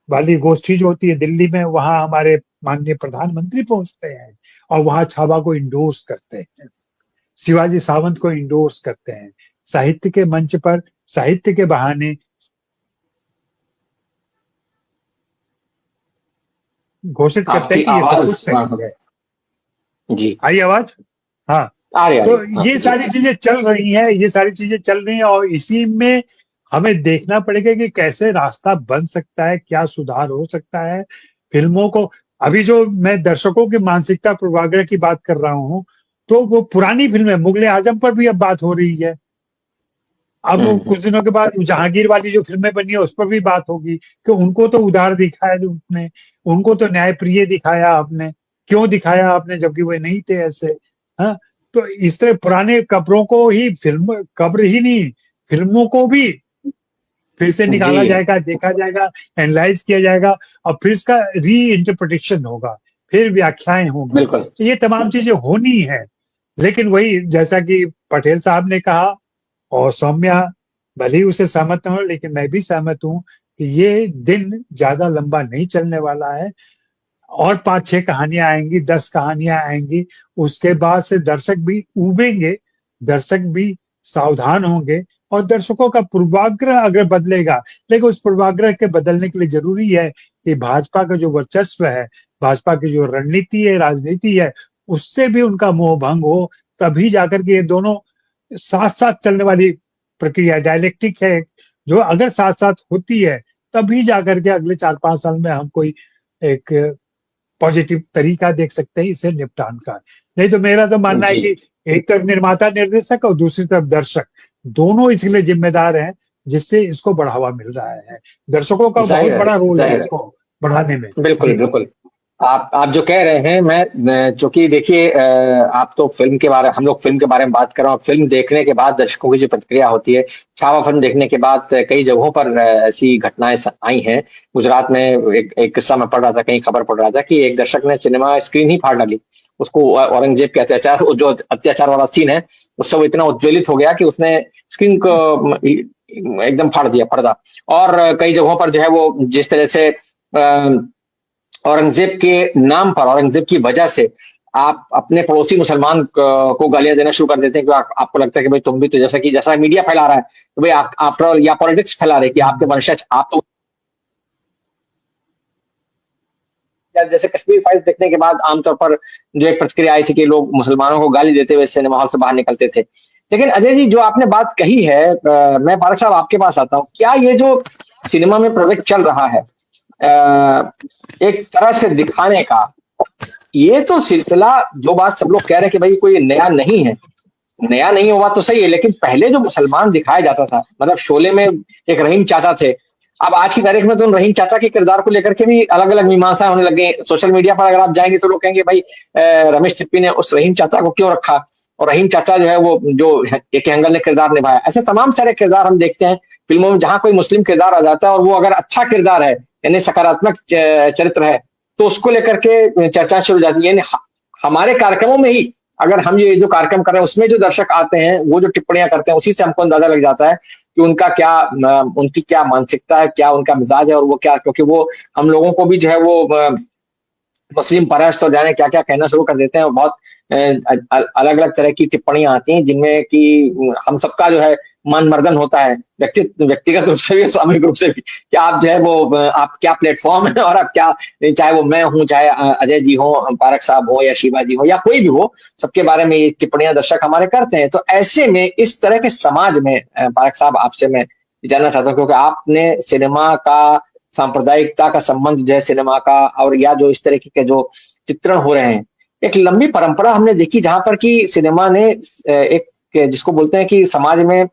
वाली गोष्ठी जो होती है दिल्ली में, वहां हमारे माननीय प्रधानमंत्री पहुंचते हैं और वहां छावा को इंडोर्स करते हैं, शिवाजी सावंत को इंडोर्स करते हैं, साहित्य के मंच पर साहित्य के बहाने घोषित करते हैं आपकी कि ये सब आवाज, कुछ सही है। जी, आई आवाज? हाँ। आ रही तो हाँ, ये सारी चीजें चल रही हैं, ये सारी चीजें चल रही हैं, और इसी में हमें देखना पड़ेगा कि कैसे रास्ता बन सकता है, क्या सुधार हो सकता है फिल्मों को। अभी जो मैं दर्शकों की मानसिकता पूर्वाग्रह की बात कर रहा हूँ, तो वो पुरानी फिल्में, मुगले आजम पर भी अब बात हो रही है। अब कुछ दिनों के बाद जहांगीर वाली जो फिल्में बनी है उस पर भी बात होगी कि उनको तो उदार दिखाया आपने, उनको तो न्यायप्रिय दिखाया आपने, क्यों दिखाया आपने जबकि वो नहीं थे ऐसे। हाँ, तो इस तरह पुराने कब्रों को ही, फिल्म कब्र ही नहीं, फिल्मों को भी फिर से निकाला जी, जाएगा, देखा जाएगा, एनालाइज किया जाएगा, और फिर इसका री इंटरप्रिटेशन होगा, फिर व्याख्याएं होंगी। बिल्कुल। ये तमाम चीजें होनी है। लेकिन वही जैसा कि पटेल साहब ने कहा और सौम्या भले ही उसे सहमत न हो, लेकिन मैं भी सहमत हूं कि ये दिन ज्यादा लंबा नहीं चलने वाला है। और 5-6 कहानियां आएंगी, 10 कहानियां आएंगी, उसके बाद से दर्शक भी उबेंगे, दर्शक भी सावधान होंगे और दर्शकों का पूर्वाग्रह अगर बदलेगा, लेकिन उस पूर्वाग्रह के बदलने के लिए जरूरी है कि भाजपा का जो वर्चस्व है, भाजपा की जो रणनीति है, राजनीति है, उससे भी उनका मोह भंग हो, तभी जाकर के ये दोनों साथ साथ चलने वाली प्रक्रिया डायलेक्टिक है, जो अगर साथ साथ होती है तभी जाकर के अगले 4-5 साल में हम कोई एक पॉजिटिव तरीका देख सकते हैं इसे निपटान का। नहीं तो मेरा तो मानना है जी कि एक तरफ निर्माता निर्देशक और दूसरी तरफ दर्शक दोनों इसके लिए जिम्मेदार हैं, जिससे इसको बढ़ावा मिल रहा है। दर्शकों का बहुत जाहिर है, बड़ा रोल है जाहिर है। इसको बढ़ाने में। बिल्कुल जी बिल्कुल। आप जो कह रहे हैं, मैं चूंकि देखिए, आप तो फिल्म के बारे हम लोग फिल्म के बारे में बात कर रहे हैं, और फिल्म देखने के बाद दर्शकों की जो प्रतिक्रिया होती है, छावा फिल्म देखने के बाद कई जगहों पर ऐसी घटनाएं आई हैं। गुजरात में एक किस्सा मैं पढ़ रहा था, कहीं खबर पढ़ रहा था कि एक दर्शक ने सिनेमा स्क्रीन ही फाड़ डाली। उसको औरंगजेब के अत्याचार, जो अत्याचार वाला सीन है, उससे वो इतना उज्ज्वलित हो गया कि उसने स्क्रीन को एकदम फाड़ दिया, पर्दा। और कई जगहों पर जो है वो जिस तरह से औरंगजेब के नाम पर, औरंगजेब की वजह से आप अपने पड़ोसी मुसलमान को गालियां देना शुरू कर देते हैं, कि आपको लगता है कि भाई तुम भी तो, जैसा मीडिया फैला रहा है, तो भाई आफ्टर ऑल, या पॉलिटिक्स फैला रहे हैं कि आपके वंशज, आप तो जैसे कश्मीर फाइल्स देखने के बाद आमतौर पर जो एक प्रतिक्रिया आई थी कि लोग मुसलमानों को गाली देते हुए सिनेमा हॉल से बाहर निकलते थे। लेकिन अजय जी, जो आपने बात कही है, मैं फारूक साहब आपके पास आता हूँ। क्या ये जो सिनेमा में प्रोजेक्ट चल रहा है, एक तरह से दिखाने का, ये तो सिलसिला, जो बात सब लोग कह रहे हैं कि भाई कोई नया नहीं है, नया नहीं हुआ तो सही है, लेकिन पहले जो मुसलमान दिखाया जाता था, मतलब शोले में एक रहीम चाचा थे। अब आज की तारीख में तो उन रहीम चाचा के किरदार को लेकर के भी अलग अलग मीमांसा होने लगे। सोशल मीडिया पर अगर आप जाएंगे तो लोग कहेंगे भाई रमेश सिप्पी ने उस रहीम चाचा को क्यों रखा, और रहीम चाचा जो है वो जो एक हंगल ने किरदार निभाया। ऐसे तमाम सारे किरदार हम देखते हैं फिल्मों में, जहां कोई मुस्लिम किरदार आ जाता है और वो अगर अच्छा किरदार है, यानी सकारात्मक चरित्र है, तो उसको लेकर के चर्चा शुरू हो जाती है। यानी हमारे कार्यक्रमों में ही, अगर हम ये जो कार्यक्रम कर रहे हैं उसमें जो दर्शक आते हैं, वो जो टिप्पणियां करते हैं, उसी से हमको अंदाजा लग जाता है कि उनका क्या, उनकी क्या मानसिकता है, क्या उनका मिजाज है, और वो क्या, क्योंकि वो हम लोगों को भी जो है वो मुस्लिम परस्त और जाने क्या क्या कहना शुरू कर देते हैं। और बहुत अलग अलग तरह की टिप्पणियां आती हैं, जिनमें कि हम सबका जो है मन मर्दन होता है, व्यक्तिगत रूप से भी, सामूहिक रूप से भी, कि आप जो है वो, आप क्या प्लेटफॉर्म है, और आप क्या, चाहे वो मैं हूं, चाहे अजय जी हो, पारक साहब हो, या शिवा जी हो, या कोई भी हो, सबके बारे में ये टिप्पणियां दर्शक हमारे करते हैं। तो ऐसे में इस तरह के समाज में, पारक साहब आपसे मैं जानना चाहता हूँ, क्योंकि आपने सिनेमा का, सांप्रदायिकता का संबंध जो है सिनेमा का, और या जो इस तरह के जो चित्रण हो रहे हैं, एक लंबी परंपरा हमने देखी, जहां पर कि सिनेमा ने एक, जिसको बोलते हैं कि समाज में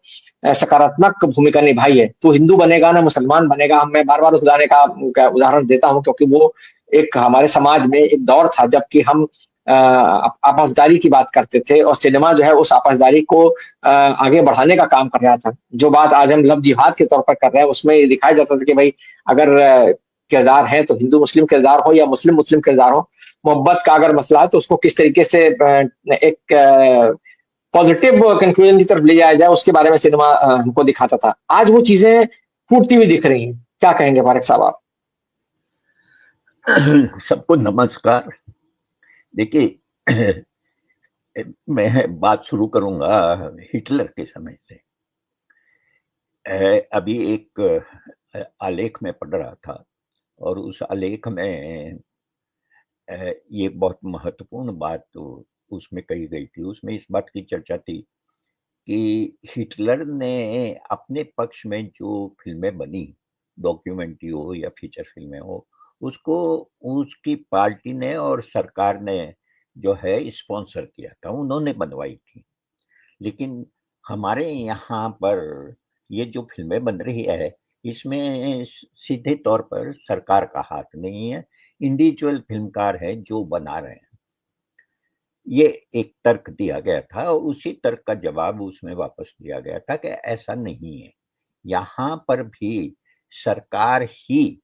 सकारात्मक भूमिका निभाई है। तो हिंदू बनेगा ना मुसलमान बनेगा, मैं बार बार उस गाने का उदाहरण देता हूं, क्योंकि वो एक हमारे समाज में एक दौर था जबकि हम आपसदारी की बात करते थे, और सिनेमा जो है उस आपसदारी को आगे बढ़ाने का काम कर रहा था। जो बात आज हम लव जिहाद के तौर पर कर रहे हैं, उसमें ये दिखाया जाता था कि भाई अगर किरदार है तो हिंदू मुस्लिम किरदार हो या मुस्लिम मुस्लिम किरदार हो, मोहब्बत का अगर मसला है तो उसको किस तरीके से एक पॉजिटिव कंक्लूजन की तरफ ले जाया जाए, उसके बारे में सिनेमा हमको दिखाता था। आज वो चीजें फूटती हुई दिख रही हैं। क्या कहेंगे फारिक साहब आप? सबको नमस्कार। देखिए, मैं बात शुरू करूंगा हिटलर के समय से। अभी एक आलेख में पढ़ रहा था, और उस आलेख में ये बहुत महत्वपूर्ण बात तो उसमें कही गई थी। उसमें इस बात की चर्चा थी कि हिटलर ने अपने पक्ष में जो फिल्में बनी, डॉक्यूमेंट्री हो या फीचर फिल्में हो, उसको उसकी पार्टी ने और सरकार ने जो है स्पॉन्सर किया था, उन्होंने बनवाई थी। लेकिन हमारे यहाँ पर ये जो फिल्में बन रही है, इसमें सीधे तौर पर सरकार का हाथ नहीं है, इंडिविजुअल फिल्मकार है जो बना रहे हैं। ये एक तर्क दिया गया था, और उसी तर्क का जवाब उसमें वापस दिया गया था कि ऐसा नहीं है। यहाँ पर भी सरकार ही,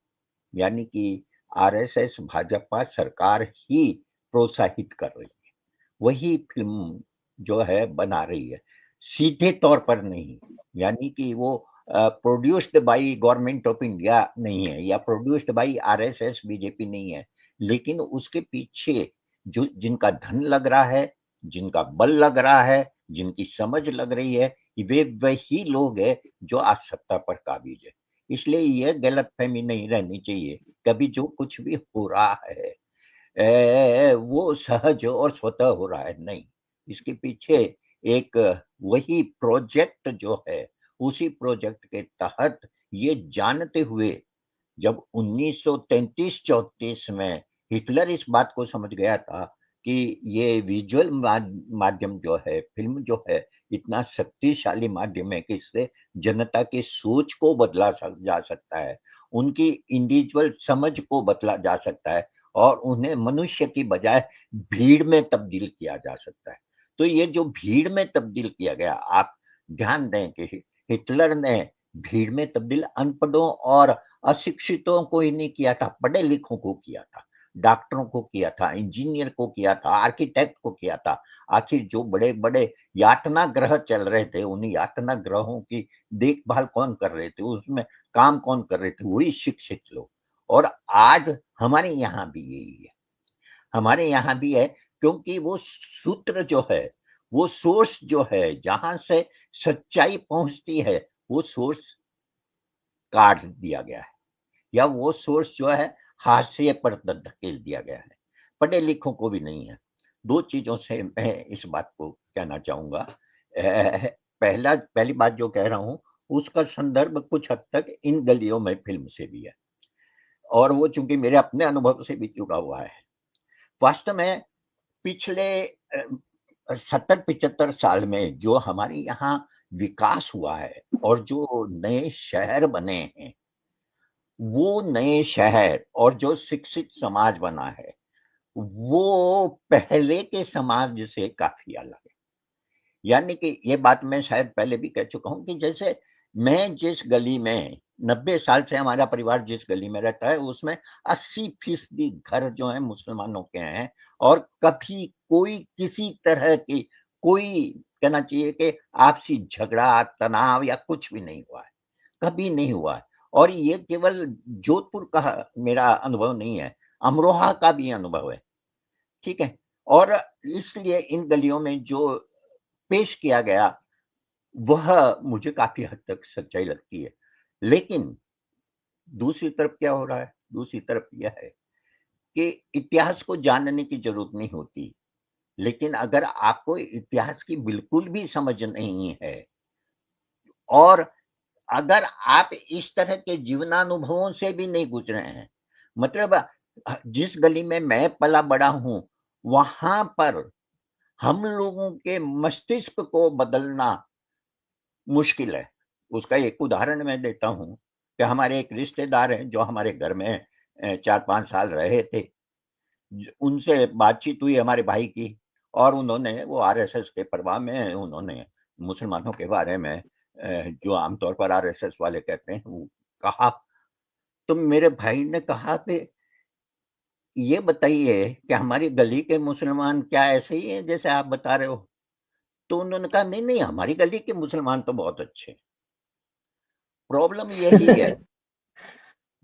यानी कि भाजपा सरकार ही प्रोत्साहित कर रही है। वही फिल्म जो है बना रही है, सीधे तौर पर नहीं, यानी कि वो produced by government of India नहीं है या प्रोड्यूस्ड बाय आरएसएस बीजेपी नहीं है, लेकिन उसके पीछे जो जिनका धन लग रहा है, जिनका बल लग रहा है, जिनकी समझ लग रही है, वे वही लोग हैं जो आज सत्ता पर काबिज है। इसलिए यह गलतफहमी नहीं रहनी चाहिए, कभी जो कुछ भी हो रहा है वो सहज और स्वतः हो रहा है, नहीं, इसके पीछे एक वही प्रोजेक्ट जो है, उसी प्रोजेक्ट के तहत ये जानते हुए जब 1933-34 में हिटलर इस बात को समझ गया था कि ये विजुअल माध्यम जो है, फिल्म जो है, इतना शक्तिशाली माध्यम है कि इससे जनता की सोच को बदला जा सकता है, उनकी इंडिविजुअल समझ को बदला जा सकता है और उन्हें मनुष्य की बजाय भीड़ में तब्दील किया जा सकता है। तो ये जो भीड़ में तब्दील किया गया, आप ध्यान दें कि हिटलर ने भीड़ में तब्दील अनपढ़ों और अशिक्षितों को ही नहीं किया था, पढ़े लिखों को किया था, डॉक्टरों को किया था, इंजीनियर को किया था, आर्किटेक्ट को किया था। आखिर जो बड़े बड़े यातना ग्रह चल रहे थे, उन यातना ग्रहों की देखभाल कौन कर रहे थे, उसमें काम कौन कर रहे थे, वही शिक्षित लोग। और आज हमारे यहाँ भी यही है, हमारे यहाँ भी है, क्योंकि वो सूत्र जो है, वो सोर्स जो है, जहां से सच्चाई पहुंचती है, वो सोर्स काट दिया गया है या वो सोर्स जो है हाशिए पर धकेल दिया गया है, पढ़े लिखों को भी नहीं है। दो चीजों से मैं इस बात को कहना चाहूंगा। पहली बात जो कह रहा हूं उसका संदर्भ कुछ हद तक इन गलियों में फिल्म से भी है और वो चूंकि मेरे अपने अनुभव से भी जुड़ा हुआ है। वास्तव में पिछले 70-75 साल में जो हमारे यहाँ विकास हुआ है और जो नए शहर बने हैं, वो नए शहर और जो शिक्षित समाज बना है, वो पहले के समाज से काफी अलग है। यानी कि ये बात मैं शायद पहले भी कह चुका हूं कि जैसे मैं जिस गली में 90 साल से हमारा परिवार जिस गली में रहता है, उसमें 80% घर जो है मुसलमानों के हैं और कभी कोई किसी तरह की कोई कहना चाहिए कि आपसी झगड़ा, तनाव या कुछ भी नहीं हुआ है, कभी नहीं हुआ है। और ये केवल जोधपुर का मेरा अनुभव नहीं है, अमरोहा का भी अनुभव है, ठीक है। और इसलिए इन गलियों में जो पेश किया गया वह मुझे काफी हद तक सच्चाई लगती है। लेकिन दूसरी तरफ क्या हो रहा है, दूसरी तरफ यह है कि इतिहास को जानने की जरूरत नहीं होती, लेकिन अगर आपको इतिहास की बिल्कुल भी समझ नहीं है और अगर आप इस तरह के जीवनानुभवों से भी नहीं गुजरे हैं, मतलब जिस गली में मैं पला बड़ा हूं, वहां पर हम लोगों के मस्तिष्क को बदलना मुश्किल है। उसका एक उदाहरण मैं देता हूं कि हमारे एक रिश्तेदार हैं जो हमारे घर में 4-5 साल रहे थे। उनसे बातचीत हुई हमारे भाई की और उन्होंने वो आरएसएस के प्रभाव में उन्होंने मुसलमानों के बारे में जो आमतौर पर आरएसएस वाले कहते हैं वो कहा। तो मेरे भाई ने कहा कि ये बताइए कि हमारी गली के मुसलमान क्या ऐसे ही हैं जैसे आप बता रहे हो? तो उन्होंने कहा नहीं नहीं, हमारी गली के मुसलमान तो बहुत अच्छे हैं। प्रॉब्लम यही है,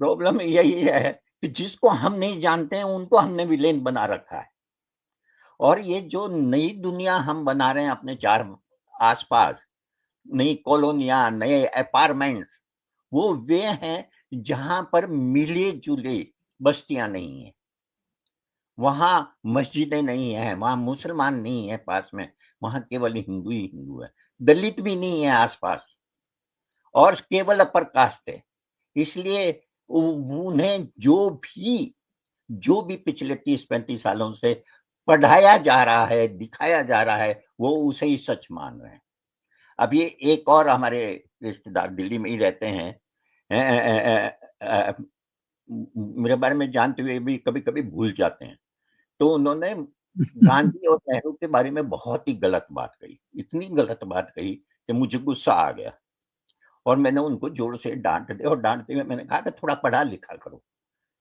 प्रॉब्लम यही है कि जिसको हम नहीं जानते हैं उनको हमने विलेन बना रखा है। और ये जो नई दुनिया हम बना रहे हैं अपने चार आसपास, नई कॉलोनियां, नए अपार्टमेंट्स, वो वे हैं जहां पर मिले जुले बस्तियां नहीं है, वहां मस्जिदें नहीं है, वहां मुसलमान नहीं है पास में, वहां केवल हिंदू ही हिंदू है, दलित भी नहीं है आसपास और केवल अपर कास्ट है। इसलिए उन्हें जो भी पिछले 30-35 सालों से पढ़ाया जा रहा है, दिखाया जा रहा है, वो उसे ही सच मान रहे हैं। अब ये एक और हमारे रिश्तेदार दिल्ली में ही रहते हैं, मेरे बारे में जानते हुए भी कभी कभी भूल जाते हैं। तो उन्होंने गांधी और नेहरू के बारे में बहुत ही गलत बात कही, इतनी गलत बात कही कि मुझे गुस्सा आ गया और मैंने उनको जोर से डांट दिया और डांटते हुए मैंने कहा कि थोड़ा पढ़ा लिखा करो,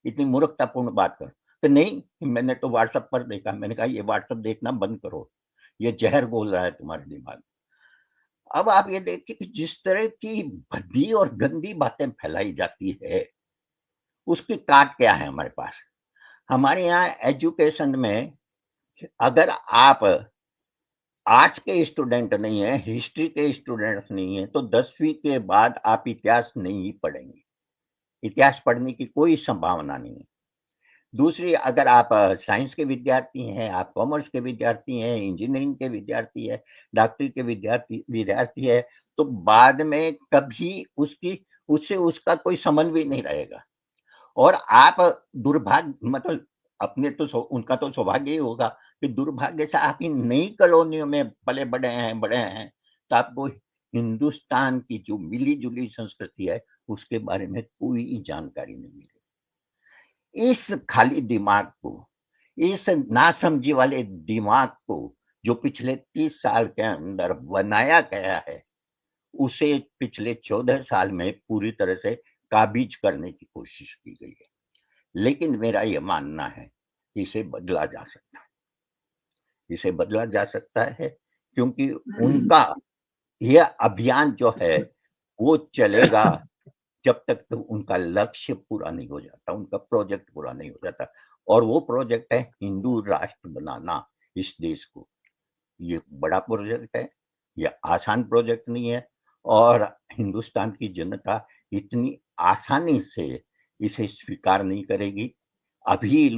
इतनी मूर्खतापूर्ण बात करो। तो नहीं, मैंने तो व्हाट्सएप पर देखा। मैंने कहा ये व्हाट्सएप देखना बंद करो, ये जहर घोल रहा है तुम्हारे दिमाग में। अब आप ये देखिए कि जिस तरह की भद्दी और गंदी बातें फैलाई जाती है, उसकी काट क्या है हमारे पास। हमारे यहाँ एजुकेशन में अगर आप आज के स्टूडेंट नहीं है, हिस्ट्री के स्टूडेंट्स नहीं है, तो 10वीं के बाद आप इतिहास नहीं पढ़ेंगे। इतिहास पढ़ने की कोई संभावना नहीं है। दूसरी, अगर आप साइंस के विद्यार्थी हैं, आप कॉमर्स के विद्यार्थी हैं, इंजीनियरिंग के विद्यार्थी है, डॉक्टरी के विद्यार्थी है, तो बाद में कभी उससे उसका कोई संबंध भी नहीं रहेगा। और आप दुर्भाग्य, मतलब अपने तो उनका तो सौभाग्य ही होगा कि दुर्भाग्य से आप इन नई कॉलोनियों में पले बड़े हैं, तो आपको हिंदुस्तान की जो मिली जुली संस्कृति है उसके बारे में कोई जानकारी नहीं मिलेगी। इस खाली दिमाग को, इस नासमझी वाले दिमाग को जो पिछले 30 साल के अंदर बनाया गया है, उसे पिछले 14 साल में पूरी तरह से काबिज करने की कोशिश की गई है। लेकिन मेरा यह मानना है कि इसे बदला जा सकता है, इसे बदला जा सकता है, क्योंकि उनका यह अभियान जो है वो चलेगा जब तक तो उनका लक्ष्य पूरा नहीं हो जाता, उनका प्रोजेक्ट पूरा नहीं हो जाता। और वो प्रोजेक्ट है हिंदू राष्ट्र बनाना इस देश को। ये बड़ा प्रोजेक्ट है, ये आसान प्रोजेक्ट नहीं है, और हिंदुस्तान की जनता इतनी आसानी से इसे स्वीकार नहीं करेगी। अभी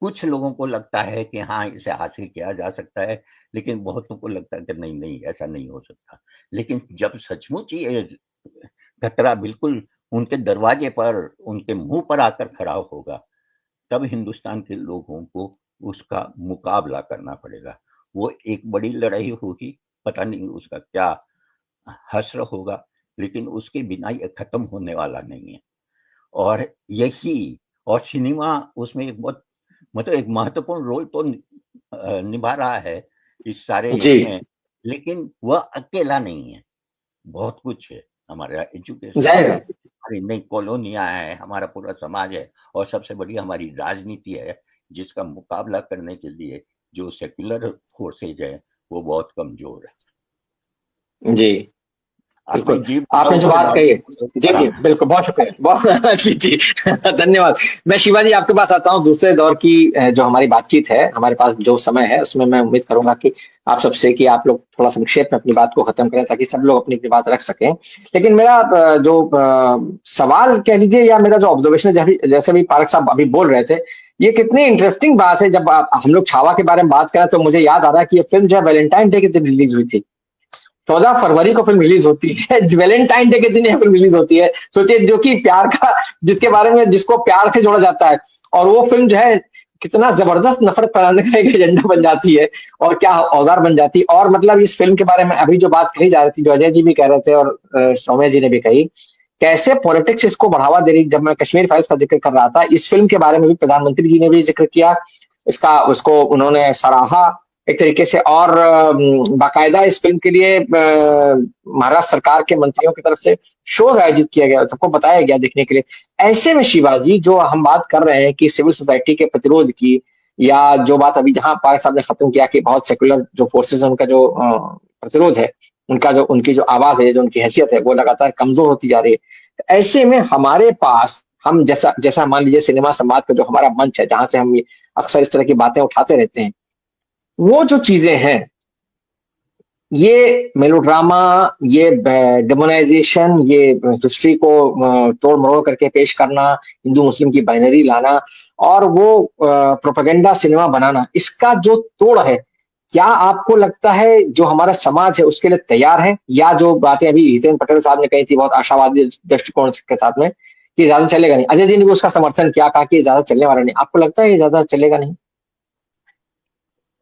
कुछ लोगों को लगता है कि हाँ, इसे हासिल किया जा सकता है, लेकिन बहुतों को लगता है कि नहीं, ऐसा नहीं हो सकता। लेकिन जब सचमुच ये खतरा बिल्कुल उनके दरवाजे पर, उनके मुंह पर आकर खड़ा होगा, तब हिंदुस्तान के लोगों को उसका मुकाबला करना पड़ेगा। वो एक बड़ी लड़ाई होगी, पता नहीं उसका क्या हश्र होगा, लेकिन उसके बिना ये खत्म होने वाला नहीं है। और यही, और सिनेमा उसमें एक बहुत, मतलब एक महत्वपूर्ण रोल तो निभा रहा है इस सारे जी इसमें, लेकिन वह अकेला नहीं है। बहुत कुछ है, हमारा एजुकेशन जाहिर है, है। हमारी नई कॉलोनियां है, हमारा पूरा समाज है, और सबसे बड़ी हमारी राजनीति है, जिसका मुकाबला करने के लिए जो सेक्युलर फोर्सेज है वो बहुत कमजोर है। जी आपने बिल्कुल, जीव आपने जो पर बात कही है, जी करा। जी बिल्कुल, बहुत शुक्रिया, बहुत जी जी धन्यवाद। मैं शिवाजी आपके पास आता हूँ दूसरे दौर की जो हमारी बातचीत है, हमारे पास जो समय है उसमें मैं उम्मीद करूंगा कि आप सबसे कि आप लोग थोड़ा संक्षेप में अपनी बात को खत्म करें ताकि सब लोग अपनी अपनी बात रख सकें। लेकिन मेरा जो सवाल कह लीजिए या मेरा जो ऑब्जर्वेशन है, जैसे भी पारक साहब अभी बोल रहे थे, ये कितनी इंटरेस्टिंग बात है। जब हम लोग छावा के बारे में बात करें तो मुझे याद आ रहा है कि ये फिल्म जो है वैलेंटाइन डे के दिन रिलीज हुई थी। 14 फरवरी को फिल्म रिलीज होती है, वैलेंटाइन डे के दिन यह फिल्म रिलीज होती है। सोचिए, जो कि प्यार का, जिसके बारे में, जिसको प्यार से जोड़ा जाता है, और वो फिल्म जो है कितना जबरदस्त नफरत फैलाने का एक एजेंडा बन जाती है और क्या औजार बन जाती है। और मतलब इस फिल्म के बारे में अभी जो बात कही जा रही थी, जो अजय जी भी कह रहे थे और सौम्य जी ने भी कही, कैसे पॉलिटिक्स इसको बढ़ावा दे रही। जब मैं कश्मीर फाइल्स का जिक्र कर रहा था, इस फिल्म के बारे में भी प्रधानमंत्री जी ने भी जिक्र किया, इसका उसको उन्होंने सराहा एक तरीके से। और बाकायदा इस फिल्म के लिए महाराष्ट्र सरकार के मंत्रियों की तरफ से शो आयोजित किया गया, सबको बताया गया देखने के लिए। ऐसे में शिवाजी, जो हम बात कर रहे हैं कि सिविल सोसाइटी के प्रतिरोध की, या जो बात अभी जहां पारक साहब ने खत्म किया कि बहुत सेकुलर जो फोर्सेस है उनका जो प्रतिरोध है, उनकी जो आवाज है, जो उनकी हैसियत है, वो लगातार कमजोर होती जा रही है। तो ऐसे में हमारे पास, हम जैसा जैसा मान लीजिए सिनेमा संवाद का जो हमारा मंच है, जहां से हम अक्सर इस तरह की बातें उठाते रहते हैं, वो जो चीजें हैं, ये मेलोड्रामा, ये डेमोनाइजेशन, ये हिस्ट्री को तोड़ मरोड़ करके पेश करना, हिंदू मुस्लिम की बाइनरी लाना, और वो प्रोपेगेंडा सिनेमा बनाना, इसका जो तोड़ है, क्या आपको लगता है जो हमारा समाज है उसके लिए तैयार है? या जो बातें अभी हितेंद्र पटेल साहब ने कही थी बहुत आशावादी दृष्टिकोण के साथ में, कि ज्यादा चलेगा नहीं, अजय जी ने भी उसका समर्थन किया, कहा कि ज्यादा चलने वाला नहीं, आपको लगता है ये ज्यादा चलेगा नहीं?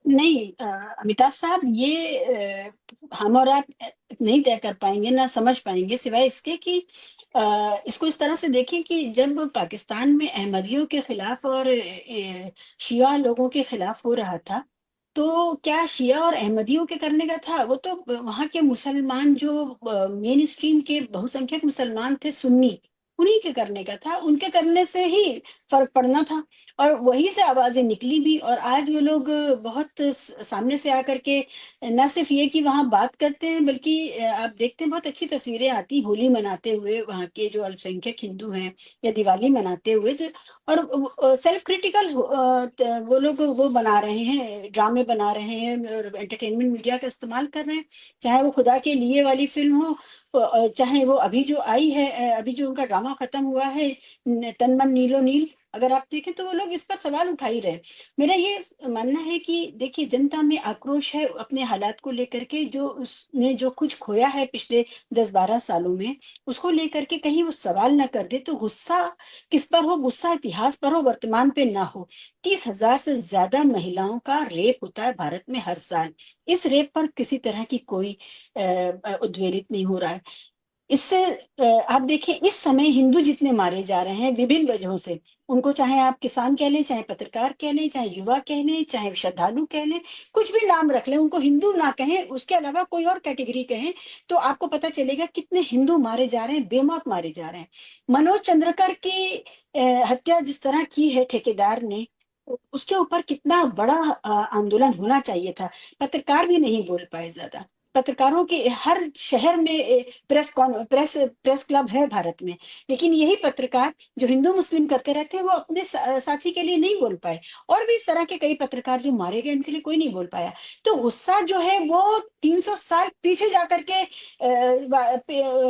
नहीं, अमिताभ साहब, ये हम और आप नहीं तय कर पाएंगे, ना समझ पाएंगे, सिवाय इसके कि इसको इस तरह से देखें कि जब पाकिस्तान में अहमदियों के खिलाफ और शिया लोगों के खिलाफ हो रहा था, तो क्या शिया और अहमदियों के करने का था? वो तो वहाँ के मुसलमान, जो मेन स्ट्रीम के बहुसंख्यक मुसलमान थे, सुन्नी, उन्हीं के करने का था, उनके करने से ही फर्क पड़ना था और वहीं से आवाजें निकली भी। और आज वो लोग बहुत सामने से आकर के न सिर्फ ये कि वहां बात करते हैं, बल्कि आप देखते हैं बहुत अच्छी तस्वीरें आती होली मनाते हुए वहां के जो अल्पसंख्यक हिंदू हैं, या दिवाली मनाते हुए जो, और सेल्फ क्रिटिकल वो लोग वो बना रहे हैं, ड्रामे बना रहे हैं और एंटरटेनमेंट मीडिया का इस्तेमाल कर रहे हैं। चाहे वो खुदा के लिए वाली फिल्म हो, चाहे वो अभी जो आई है, अभी जो उनका ड्रामा खत्म हुआ है, तन मन नीलो नील, अगर आप देखें तो वो लोग इस पर सवाल उठा ही रहे हैं। मेरा ये मानना है कि देखिए, जनता में आक्रोश है अपने हालात को लेकर के, जो उसने जो कुछ खोया है पिछले 10-12 सालों में, उसको लेकर के कहीं वो सवाल ना कर दे, तो गुस्सा किस पर हो? गुस्सा इतिहास पर हो, वर्तमान पे ना हो। 30,000 से ज्यादा महिलाओं का रेप होता है भारत में हर साल। इस रेप पर किसी तरह की कोई उद्वेलित नहीं हो रहा है। इससे आप देखें, इस समय हिंदू जितने मारे जा रहे हैं विभिन्न वजहों से, उनको चाहे आप किसान कह लें, चाहे पत्रकार कह लें, चाहे युवा कह लें, चाहे श्रद्धालु कह लें, कुछ भी नाम रख लें, उनको हिंदू ना कहें, उसके अलावा कोई और कैटेगरी कहें, तो आपको पता चलेगा कितने हिंदू मारे जा रहे हैं, बेमौत मारे जा रहे हैं। मनोज चंद्रकर की हत्या जिस तरह की है ठेकेदार ने, उसके ऊपर कितना बड़ा आंदोलन होना चाहिए था। पत्रकार भी नहीं बोल पाए ज्यादा। पत्रकारों के हर शहर में प्रेस क्लब है भारत में, लेकिन यही पत्रकार जो हिंदू मुस्लिम करते रहते हैं, वो अपने साथी के लिए नहीं बोल पाए। और भी इस तरह के कई पत्रकार जो मारे गए, उनके लिए कोई नहीं बोल पाया। तो गुस्सा जो है वो 300 साल पीछे जाकर के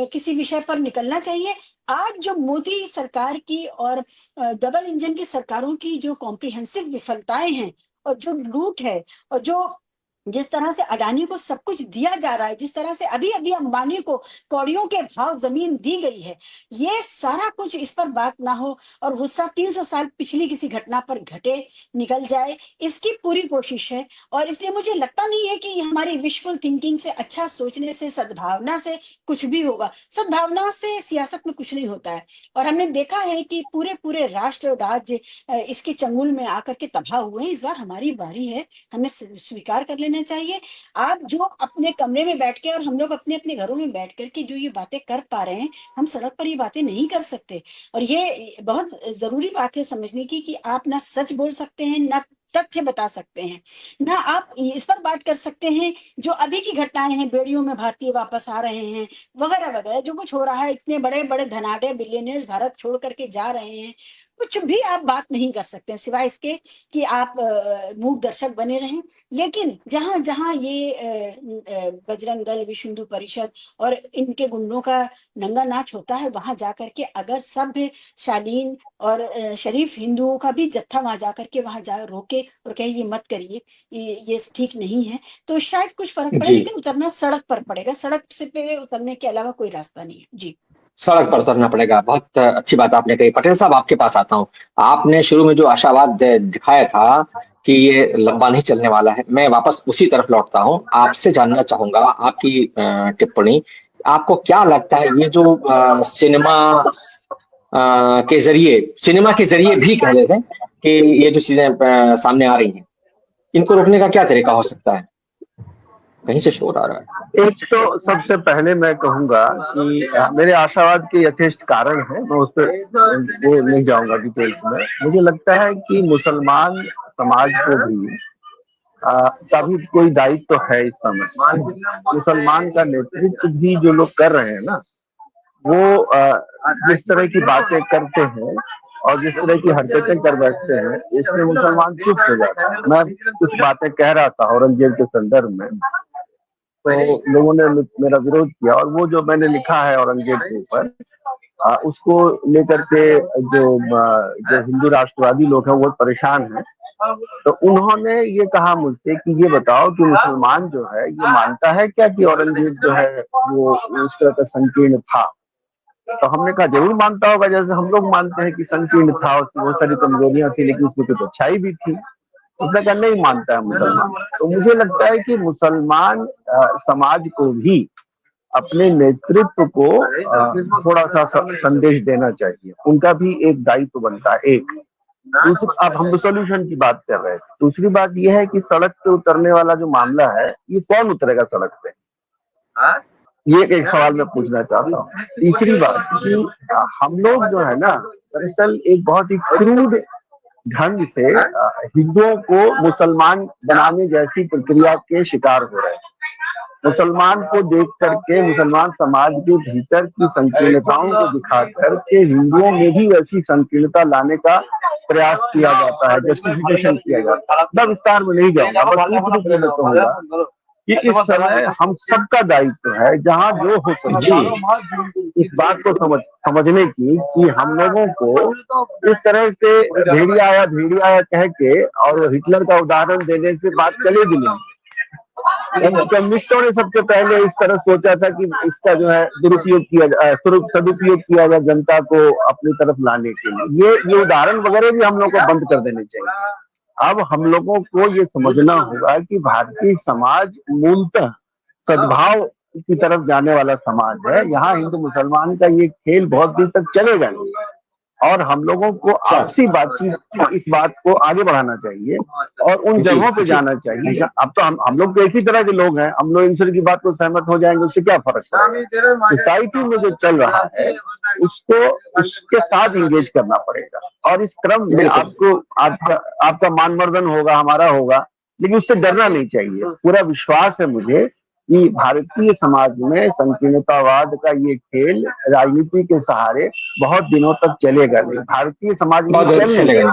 किसी विषय पर निकलना चाहिए। आज जो मोदी सरकार की और डबल इंजन की सरकारों की जो कॉम्प्रिहेंसिव विफलताएं हैं, और जो लूट है, और जो जिस तरह से अडानी को सब कुछ दिया जा रहा है, जिस तरह से अभी अभी अंबानी को कौड़ियों के भाव जमीन दी गई है, ये सारा कुछ इस पर बात ना हो और गुस्सा 300 साल पिछली किसी घटना पर घटे, निकल जाए, इसकी पूरी कोशिश है। और इसलिए मुझे लगता नहीं है कि हमारी विशफुल थिंकिंग से, अच्छा सोचने से, सद्भावना से कुछ भी होगा। सद्भावना से सियासत में कुछ नहीं होता है। और हमने देखा है कि पूरे पूरे राष्ट्र राज्य इसके चंगुल में आकर के तबाह हुए हैं। इस बार हमारी बारी है, हमें स्वीकार कर लेना चाहिए। आप जो अपने कमरे में बैठ के और हम लोग अपने अपने घरों में बैठ करके जो ये बातें कर पा रहे हैं, हम सड़क पर ये बातें नहीं कर सकते। और ये बहुत जरूरी बात है समझने की कि आप ना सच बोल सकते हैं, ना तथ्य बता सकते हैं, ना आप इस पर बात कर सकते हैं जो अभी की घटनाएं हैं, बेड़ियों में भारतीय वापस आ रहे हैं, वगैरह वगैरह जो कुछ हो रहा है, इतने बड़े बड़े धनाढ्य बिलियनियर्स भारत छोड़ करके जा रहे हैं, कुछ भी आप बात नहीं कर सकते हैं, सिवाय इसके कि आप मूक दर्शक बने रहें। लेकिन जहां जहां ये बजरंग दल, विश्व हिंदू परिषद और इनके गुंडों का नंगा नाच होता है, वहां जाकर के अगर सभ्य, शालीन और शरीफ हिंदुओं का भी जत्था वहां जाकर के वहां जा रोके और कहे ये मत करिए, ये ठीक नहीं है, तो शायद कुछ फर्क पड़े। जी, लेकिन उतरना सड़क पर पड़ेगा, सड़क से पे उतरने के अलावा कोई रास्ता नहीं है। जी। सड़क पर उतरना पड़ेगा। बहुत अच्छी बात आपने कही। पटेल साहब, आपके पास आता हूँ। आपने शुरू में जो आशावाद दिखाया था कि ये लंबा नहीं चलने वाला है, मैं वापस उसी तरफ लौटता हूँ। आपसे जानना चाहूंगा आपकी टिप्पणी। आपको क्या लगता है, ये जो सिनेमा के जरिए भी कह लेते हैं कि ये जो चीजें सामने आ रही हैं, इनको रोकने का क्या तरीका हो सकता है? कहीं से शोर आ रहा है। एक तो सबसे पहले मैं कहूंगा कि मेरे आशावाद के यथेष्ट कारण है, मैं उस पर वो नहीं जाऊंगा डिटेल्स में। मुझे लगता है कि मुसलमान समाज को भी का भी कोई दायित्व तो है इस समय। मुसलमान का नेतृत्व भी जो लोग कर रहे हैं ना, वो जिस तरह की बातें करते हैं और जिस तरह की हरकतें कर बैठते हैं, इसमें मुसलमान चुप हो जाते हैं। मैं कुछ बातें कह रहा था औरंगजेब के संदर्भ में, तो लोगों ने मेरा विरोध किया, और वो जो मैंने लिखा है औरंगजेब के ऊपर, उसको लेकर के जो हिंदू राष्ट्रवादी लोग हैं वो परेशान हैं। तो उन्होंने ये कहा मुझसे कि ये बताओ कि मुसलमान जो है ये मानता है क्या कि औरंगजेब जो है वो उस तरह का संकीर्ण था? तो हमने कहा जरूर मानता होगा, जैसे हम लोग मानते हैं कि संकीर्ण था, उसकी बहुत सारी कमजोरियां थी, लेकिन उसमें कुछ अच्छाई भी थी। उसने कहा नहीं मानता है मुसलमान। तो मुझे लगता है कि मुसलमान समाज को भी अपने नेतृत्व को थोड़ा सा संदेश देना चाहिए। उनका भी एक दायित्व बनता है। एक दूसरी, अब हम सोल्यूशन की बात कर रहे हैं। दूसरी बात यह है कि सड़क पे उतरने वाला जो मामला है, ये कौन उतरेगा सड़क पे? ये एक सवाल मैं पूछना चाहता हूँ। तीसरी बात कि हम लोग जो है ना, दरअसल एक बहुत ही क्रूड ढंग से हिंदुओं को मुसलमान बनाने जैसी प्रक्रिया के शिकार हो रहे हैं। मुसलमान को देख करके, मुसलमान समाज के भीतर की संकीर्णताओं को दिखा करके हिंदुओं में भी वैसी संकीर्णता लाने का प्रयास किया जाता है, जस्टिफिकेशन किया जाता है। मैं विस्तार में नहीं जाऊंगा, बस इतना मैं कहूंगा कि इस समय हम सबका दायित्व है, जहां जो हो सके इस बात को समझने की कि हम लोगों को इस तरह से भेड़िया आया कह के और हिटलर का उदाहरण देने से बात चलेगी नहीं। कम्युनिस्टों ने सबसे पहले इस तरह सोचा था कि इसका जो है सदुपयोग किया जाए जनता को अपनी तरफ लाने के लिए। ये उदाहरण वगैरह भी हम लोग को बंद कर देने चाहिए। अब हम लोगों को ये समझना होगा कि भारतीय समाज मूलतः सद्भाव की तरफ जाने वाला समाज है। यहाँ हिंदू मुसलमान का ये खेल बहुत दिन तक चलेगा नहीं, और हम लोगों को आपसी बातचीत इस बात को आगे बढ़ाना चाहिए और उन जगहों पे जाना चाहिए। अब तो हम लोग तो एक ही तरह के लोग हैं, हम लोग ईश्वर की बात को सहमत हो जाएंगे, उससे क्या फर्क पड़ेगा। सोसाइटी में जो चल रहा है उसको उसके साथ इंगेज करना पड़ेगा, और इस क्रम में आपका मानवर्धन होगा, हमारा होगा, लेकिन उससे डरना नहीं चाहिए। पूरा विश्वास है मुझे कि भारतीय समाज में संकीर्णतावाद का ये खेल राजनीति के सहारे बहुत दिनों तक चलेगा नहीं। भारतीय समाज में चलेगा।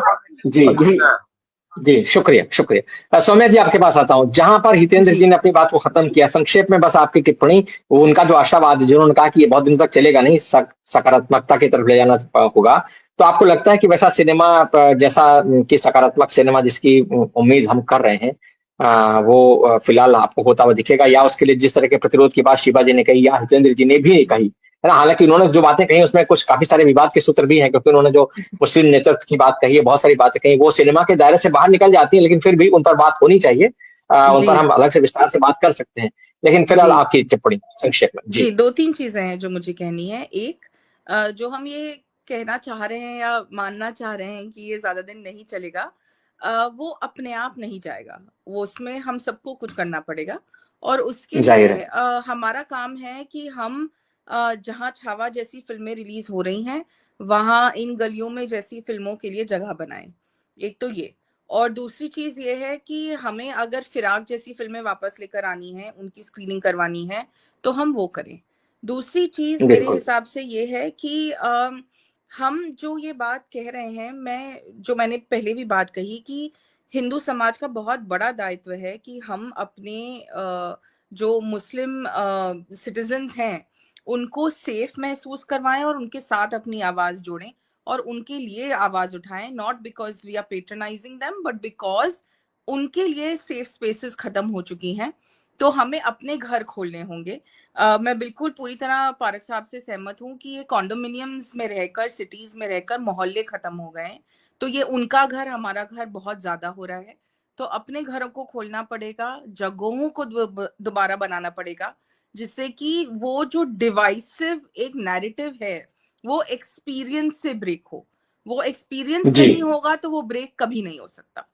जी, शुक्रिया। सौम्या जी, आपके पास आता हूँ। जहां पर हितेंद्र जी ने अपनी बात को खत्म किया, संक्षेप में बस आपकी टिप्पणी, उनका जो आशावाद जिन्होंने कहा कि ये बहुत दिन तक चलेगा नहीं, सकारात्मकता की तरफ ले जाना होगा, तो आपको लगता है कि वैसा सिनेमा जैसा कि सकारात्मक सिनेमा जिसकी उम्मीद हम कर रहे हैं वो फिलहाल आपको होता हुआ दिखेगा, या उसके लिए जिस तरह के प्रतिरोध की बात शिवा जी ने कही या हितेंद्र जी ने भी कही है ना, हालांकि उन्होंने जो बातें कही उसमें कुछ काफी सारे विवाद के सूत्र भी हैं, क्योंकि उन्होंने जो मुस्लिम नेतृत्व की बात कही है, बहुत सारी बातें कही, वो सिनेमा के दायरे से बाहर निकल जाती है, लेकिन फिर भी उन पर बात होनी चाहिए। उन पर हम अलग से विस्तार से बात कर सकते हैं, लेकिन फिलहाल आपकी टिप्पणी संक्षेप में। जी, 2-3 चीजें हैं जो मुझे कहनी है। एक, जो हम ये कहना चाह रहे हैं या मानना चाह रहे हैं कि ये ज्यादा दिन नहीं चलेगा, वो अपने आप नहीं जाएगा, वो उसमें हम सबको कुछ करना पड़ेगा, और उसके लिए हमारा काम है कि हम जहाँ छावा जैसी फिल्में रिलीज हो रही हैं वहां इन गलियों में जैसी फिल्मों के लिए जगह बनाएं। एक तो ये, और दूसरी चीज ये है कि हमें अगर फिराक जैसी फिल्में वापस लेकर आनी है, उनकी स्क्रीनिंग करवानी है, तो हम वो करें। दूसरी चीज मेरे हिसाब से ये है कि हम जो ये बात कह रहे हैं, मैंने पहले भी बात कही कि हिंदू समाज का बहुत बड़ा दायित्व है कि हम अपने जो मुस्लिम सिटीजन्स हैं उनको सेफ महसूस करवाएं और उनके साथ अपनी आवाज जोड़ें और उनके लिए आवाज उठाएं, not because we are patronising them but because उनके लिए सेफ स्पेसेस खत्म हो चुकी हैं। तो हमें अपने घर खोलने होंगे। मैं बिल्कुल पूरी तरह पारक साहब से सहमत हूँ कि ये कॉन्डोमिनियम्स में रहकर, सिटीज में रहकर मोहल्ले खत्म हो गए हैं, तो ये उनका घर हमारा घर बहुत ज्यादा हो रहा है। तो अपने घरों को खोलना पड़ेगा, जगहों को दोबारा बनाना पड़ेगा, जिससे कि वो जो डिवाइसिव एक नैरेटिव है वो एक्सपीरियंस से ब्रेक हो। वो एक्सपीरियंस नहीं होगा तो वो ब्रेक कभी नहीं हो सकता।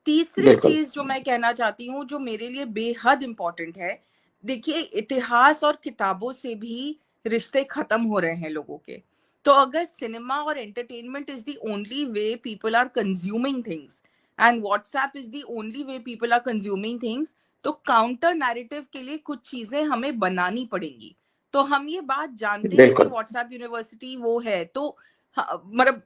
तीसरी चीज जो मैं कहना चाहती हूँ, जो मेरे लिए बेहद इंपॉर्टेंट है, देखिए इतिहास और किताबों से भी रिश्ते खत्म हो रहे हैं लोगों के। तो अगर सिनेमा और entertainment is the only way people are consuming things and WhatsApp is the only way people are consuming things, तो काउंटर नैरेटिव के लिए कुछ चीजें हमें बनानी पड़ेंगी। तो हम ये बात जानते हैं कि व्हाट्सएप यूनिवर्सिटी वो है, तो मतलब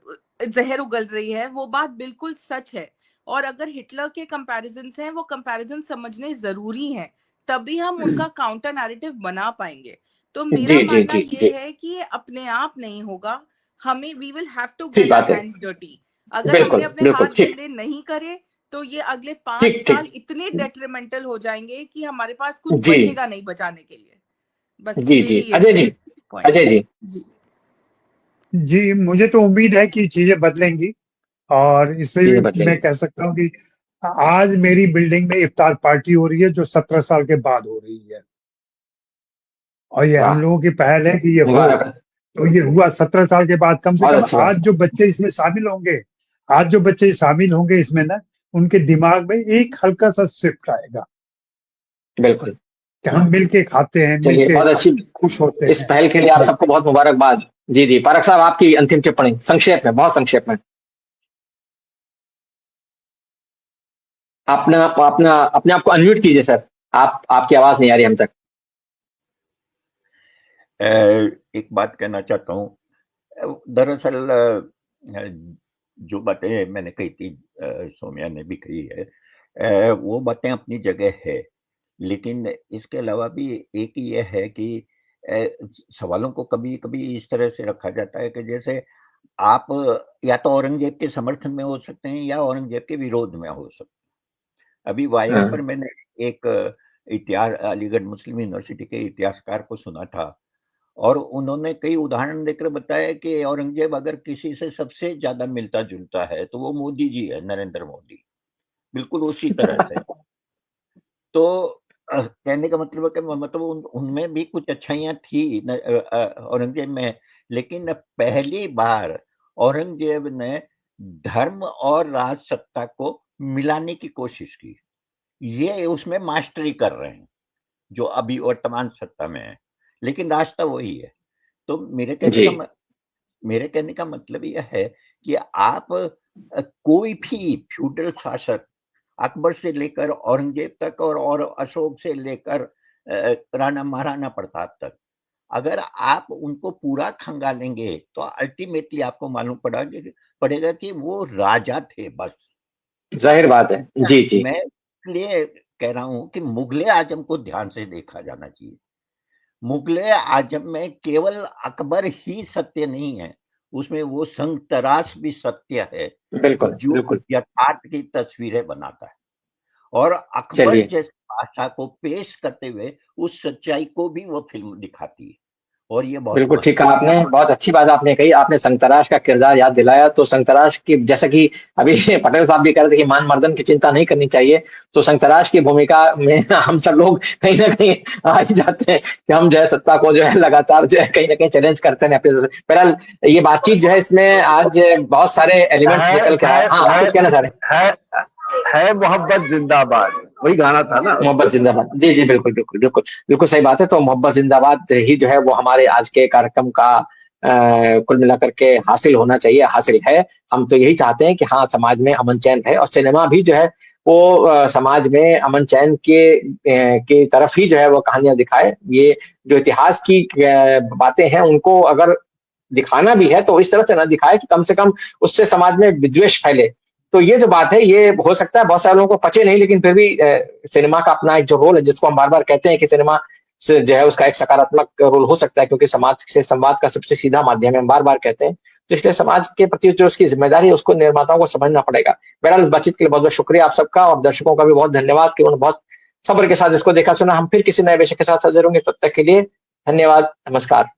जहर उगल रही है, वो बात बिल्कुल सच है। और अगर हिटलर के कंपैरिजन्स हैं, वो कंपैरिजन समझने जरूरी हैं, तभी हम उनका काउंटर नैरेटिव बना पाएंगे। तो मेरा मानना ये है कि ये अपने आप नहीं होगा, हमें we will have to get our hands dirty. अगर हमने अपने हाथ गंदे नहीं करे तो ये अगले 5 साल इतने डेट्रीमेंटल हो जाएंगे कि हमारे पास कुछ बचेगा नहीं बचाने के लिए। बस अजय जी, मुझे तो उम्मीद है कि चीजें बदलेंगी, और इसलिए मैं कह सकता हूँ कि आज मेरी बिल्डिंग में इफ्तार पार्टी हो रही है जो 17 साल के बाद हो रही है, और ये हम लोगों की पहल है कि ये हो। तो ये हुआ 17 साल के बाद। कम से कम आज जो बच्चे इसमें शामिल होंगे इसमें ना, उनके दिमाग में एक हल्का सा शिफ्ट आएगा। बिल्कुल। कि हम मिलके खाते हैं, चलिए, मिलके बहुत अच्छी खुश होते इस हैं। पहल के लिए आप सबको बहुत मुबारकबाद। जी जी, पारक साहब आपकी अंतिम टिप्पणी संक्षेप में, बहुत संक्षेप में। अपना अपना अपने आप को अनम्यूट कीजिए सर, आपकी आवाज नहीं आ रही हम तक। एक बात कहना चाहता हूँ। दरअसल जो बातें मैंने कही थी, सौम्या ने भी कही है, वो बातें अपनी जगह है, लेकिन इसके अलावा भी एक ये है कि सवालों को कभी कभी इस तरह से रखा जाता है कि जैसे आप या तो औरंगजेब के समर्थन में हो सकते हैं या औरंगजेब के विरोध में हो सकते हैं। अभी वाया पर मैंने एक इतिहास, अलीगढ़ मुस्लिम यूनिवर्सिटी के इतिहासकार को सुना था, और उन्होंने कई उदाहरण देकर बताया कि औरंगजेब अगर किसी से सबसे ज्यादा मिलता जुलता है तो वो मोदी जी है, नरेंद्र मोदी, बिल्कुल उसी तरह से। तो कहने का मतलब है कि मतलब उनमें भी कुछ अच्छाइयां थी औरंगजेब में, लेकिन पहली बार औरंगजेब ने धर्म और राज सत्ता को मिलाने की कोशिश की। ये उसमें मास्टरी कर रहे हैं जो अभी वर्तमान सत्ता में है, लेकिन रास्ता वही है। तो मेरे कहने का मतलब यह है कि आप कोई भी फ्यूडल शासक, अकबर से लेकर औरंगजेब तक और अशोक से लेकर राणा महाराणा प्रताप तक, अगर आप उनको पूरा खंगालेंगे तो अल्टीमेटली आपको मालूम पड़ेगा कि वो राजा थे बस। जाहिर बात है। जी जी, मैं इसलिए कह रहा हूं कि मुगले आजम को ध्यान से देखा जाना चाहिए। मुगले आजम में केवल अकबर ही सत्य नहीं है, उसमें वो संग तराश भी सत्य है, बिल्कुल जो बिल्कुल। यथार्थ की तस्वीरें बनाता है। और अकबर चलिए, जैसी भाषा को पेश करते हुए उस सच्चाई को भी वो फिल्म दिखाती है, और ये बहुत बिल्कुल ठीक कहा महत्वपूर्ण आपने, बहुत अच्छी बात आपने कही। आपने संतराश का किरदार याद दिलाया, तो संतराश की, जैसा कि अभी पटेल साहब भी कह रहे थे कि मान मर्दन की चिंता नहीं करनी चाहिए, तो संतराश की भूमिका में हम सब लोग कहीं ना कहीं आ ही जाते हैं कि हम जो है सत्ता को जो है लगातार जो है कहीं ना कहीं चैलेंज करते हैं अपने। बहरहाल ये बातचीत जो है इसमें आज बहुत सारे एलिमेंट्स निकल के आए। हाँ, आप कुछ कहना चाह रहे हैं? है मोहब्बत जिंदाबाद, वही गाना था ना। मोहब्बत जिंदाबाद, जी जी, बिल्कुल बिल्कुल बिल्कुल बिल्कुल सही बात है। तो मोहब्बत जिंदाबाद ही जो है वो हमारे आज के कार्यक्रम का कुल मिलाकर के हासिल होना चाहिए, हासिल है। हम तो यही चाहते हैं कि हाँ, समाज में अमन चैन है, और सिनेमा भी जो है वो समाज में अमन चैन के तरफ ही जो है वो कहानियां दिखाए। ये जो इतिहास की बातें हैं उनको अगर दिखाना भी है तो इस तरह से ना दिखाए कि कम से कम उससे समाज में विद्वेष फैले। तो ये जो बात है ये हो सकता है बहुत सारे लोगों को पचे नहीं, लेकिन फिर भी सिनेमा का अपना एक जो रोल है, जिसको हम बार बार कहते हैं कि सिनेमा से जो है उसका एक सकारात्मक रोल हो सकता है, क्योंकि समाज से संवाद का सबसे सीधा माध्यम है, हम बार बार कहते हैं। तो इसलिए समाज के प्रति जो उसकी जिम्मेदारी है उसको निर्माताओं को समझना पड़ेगा। बहरहाल इस बातचीत के लिए बहुत बहुत शुक्रिया आप सबका, और दर्शकों का भी बहुत धन्यवाद कि उन्होंने बहुत सब्र के साथ इसको देखा सुना। हम फिर किसी नए विषय के साथ हाजिर होंगे, तब तक के लिए धन्यवाद, नमस्कार।